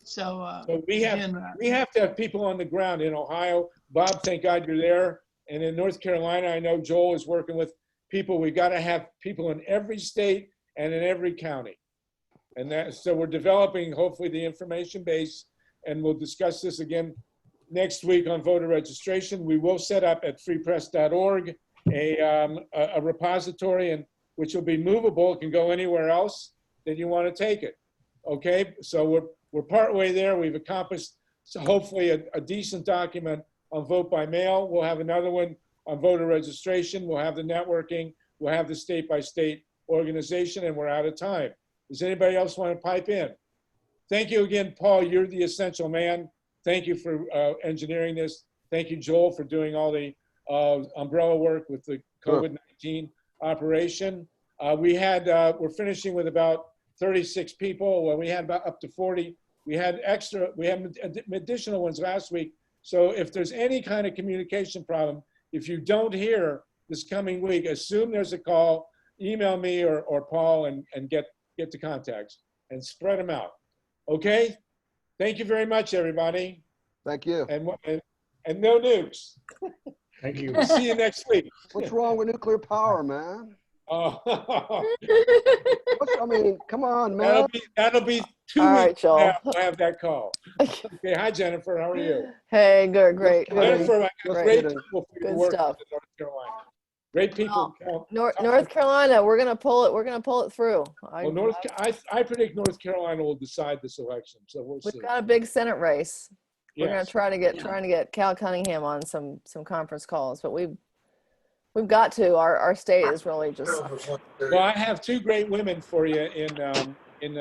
Speaker 15: So,
Speaker 1: So we have
Speaker 15: again,
Speaker 1: to have people on the ground in Ohio. Bob, thank God you're there. And in North Carolina, I know Joel is working with people. We've got to have people in every state and in every county. And so we're developing, hopefully, the information base, and we'll discuss this again next week on voter registration. We will set up at freepress.org a repository, and which will be movable. It can go anywhere else that you want to take it. Okay, so we're partway there. We've accomplished, so hopefully, a decent document on vote by mail. We'll have another one on voter registration. We'll have the networking. We'll have the state-by-state organization, and we're out of time. Does anybody else want to pipe in? Thank you again, Paul. You're the essential man. Thank you for engineering this. Thank you, Joel, for doing all the umbrella work with the COVID-19 operation. We're finishing with about 36 people. Well, we had about up to 40. We had additional ones last week. So if there's any kind of communication problem, if you don't hear this coming week, assume there's a call, email me or Paul and get the contacts and spread them out. Okay? Thank you very much, everybody.
Speaker 7: Thank you.
Speaker 1: And no nukes.
Speaker 13: Thank you.
Speaker 1: We'll see you next week.
Speaker 7: What's wrong with nuclear power, man?
Speaker 1: Oh.
Speaker 7: I mean, come on, man.
Speaker 1: That'll be 2
Speaker 17: All right,
Speaker 1: weeks.
Speaker 17: Joel.
Speaker 1: We'll have that call. Okay. Hi, Jennifer. How are you?
Speaker 17: Hey, good, great.
Speaker 1: Jennifer, great people for your
Speaker 17: Good
Speaker 1: work
Speaker 17: stuff.
Speaker 1: in North Carolina. Great people.
Speaker 17: North Carolina, we're gonna pull it. We're gonna pull it through.
Speaker 1: Well, I predict North Carolina will decide this election, so we'll see.
Speaker 17: We've got a big Senate race. We're gonna
Speaker 1: Yes.
Speaker 17: try to get Cal Cunningham on some conference calls, but we've got to. Our state is really just.
Speaker 1: Well, I have 2 great women for you in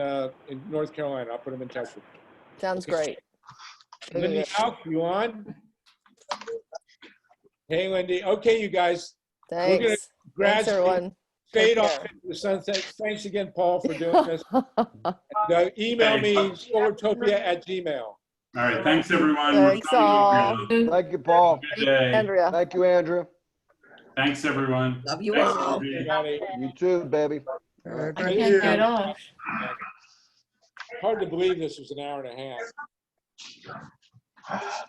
Speaker 1: North Carolina. I'll put them in touch with you.
Speaker 17: Sounds great.
Speaker 1: Lindy Hauk, you on? Hey, Lindy. Okay, you guys.
Speaker 17: Thanks.
Speaker 1: We're going to
Speaker 17: Thanks,
Speaker 1: gradually
Speaker 17: everyone.
Speaker 1: fade
Speaker 17: Take
Speaker 1: off
Speaker 17: care.
Speaker 1: into the sunset. Thanks again, Paul, for doing this. Email me, solartopia@gmail.
Speaker 2: All right. Thanks, everyone.
Speaker 17: Thanks, all.
Speaker 7: Thank you, Paul.
Speaker 2: Good day.
Speaker 17: Andrea.
Speaker 7: Thank you, Andrea.
Speaker 2: Thanks, everyone.
Speaker 14: Love you
Speaker 2: Thanks,
Speaker 14: all.
Speaker 2: Ruby.
Speaker 7: You too, baby.
Speaker 13: Thank
Speaker 1: I
Speaker 13: you.
Speaker 1: can't get off. Hard to believe this was an hour and a half.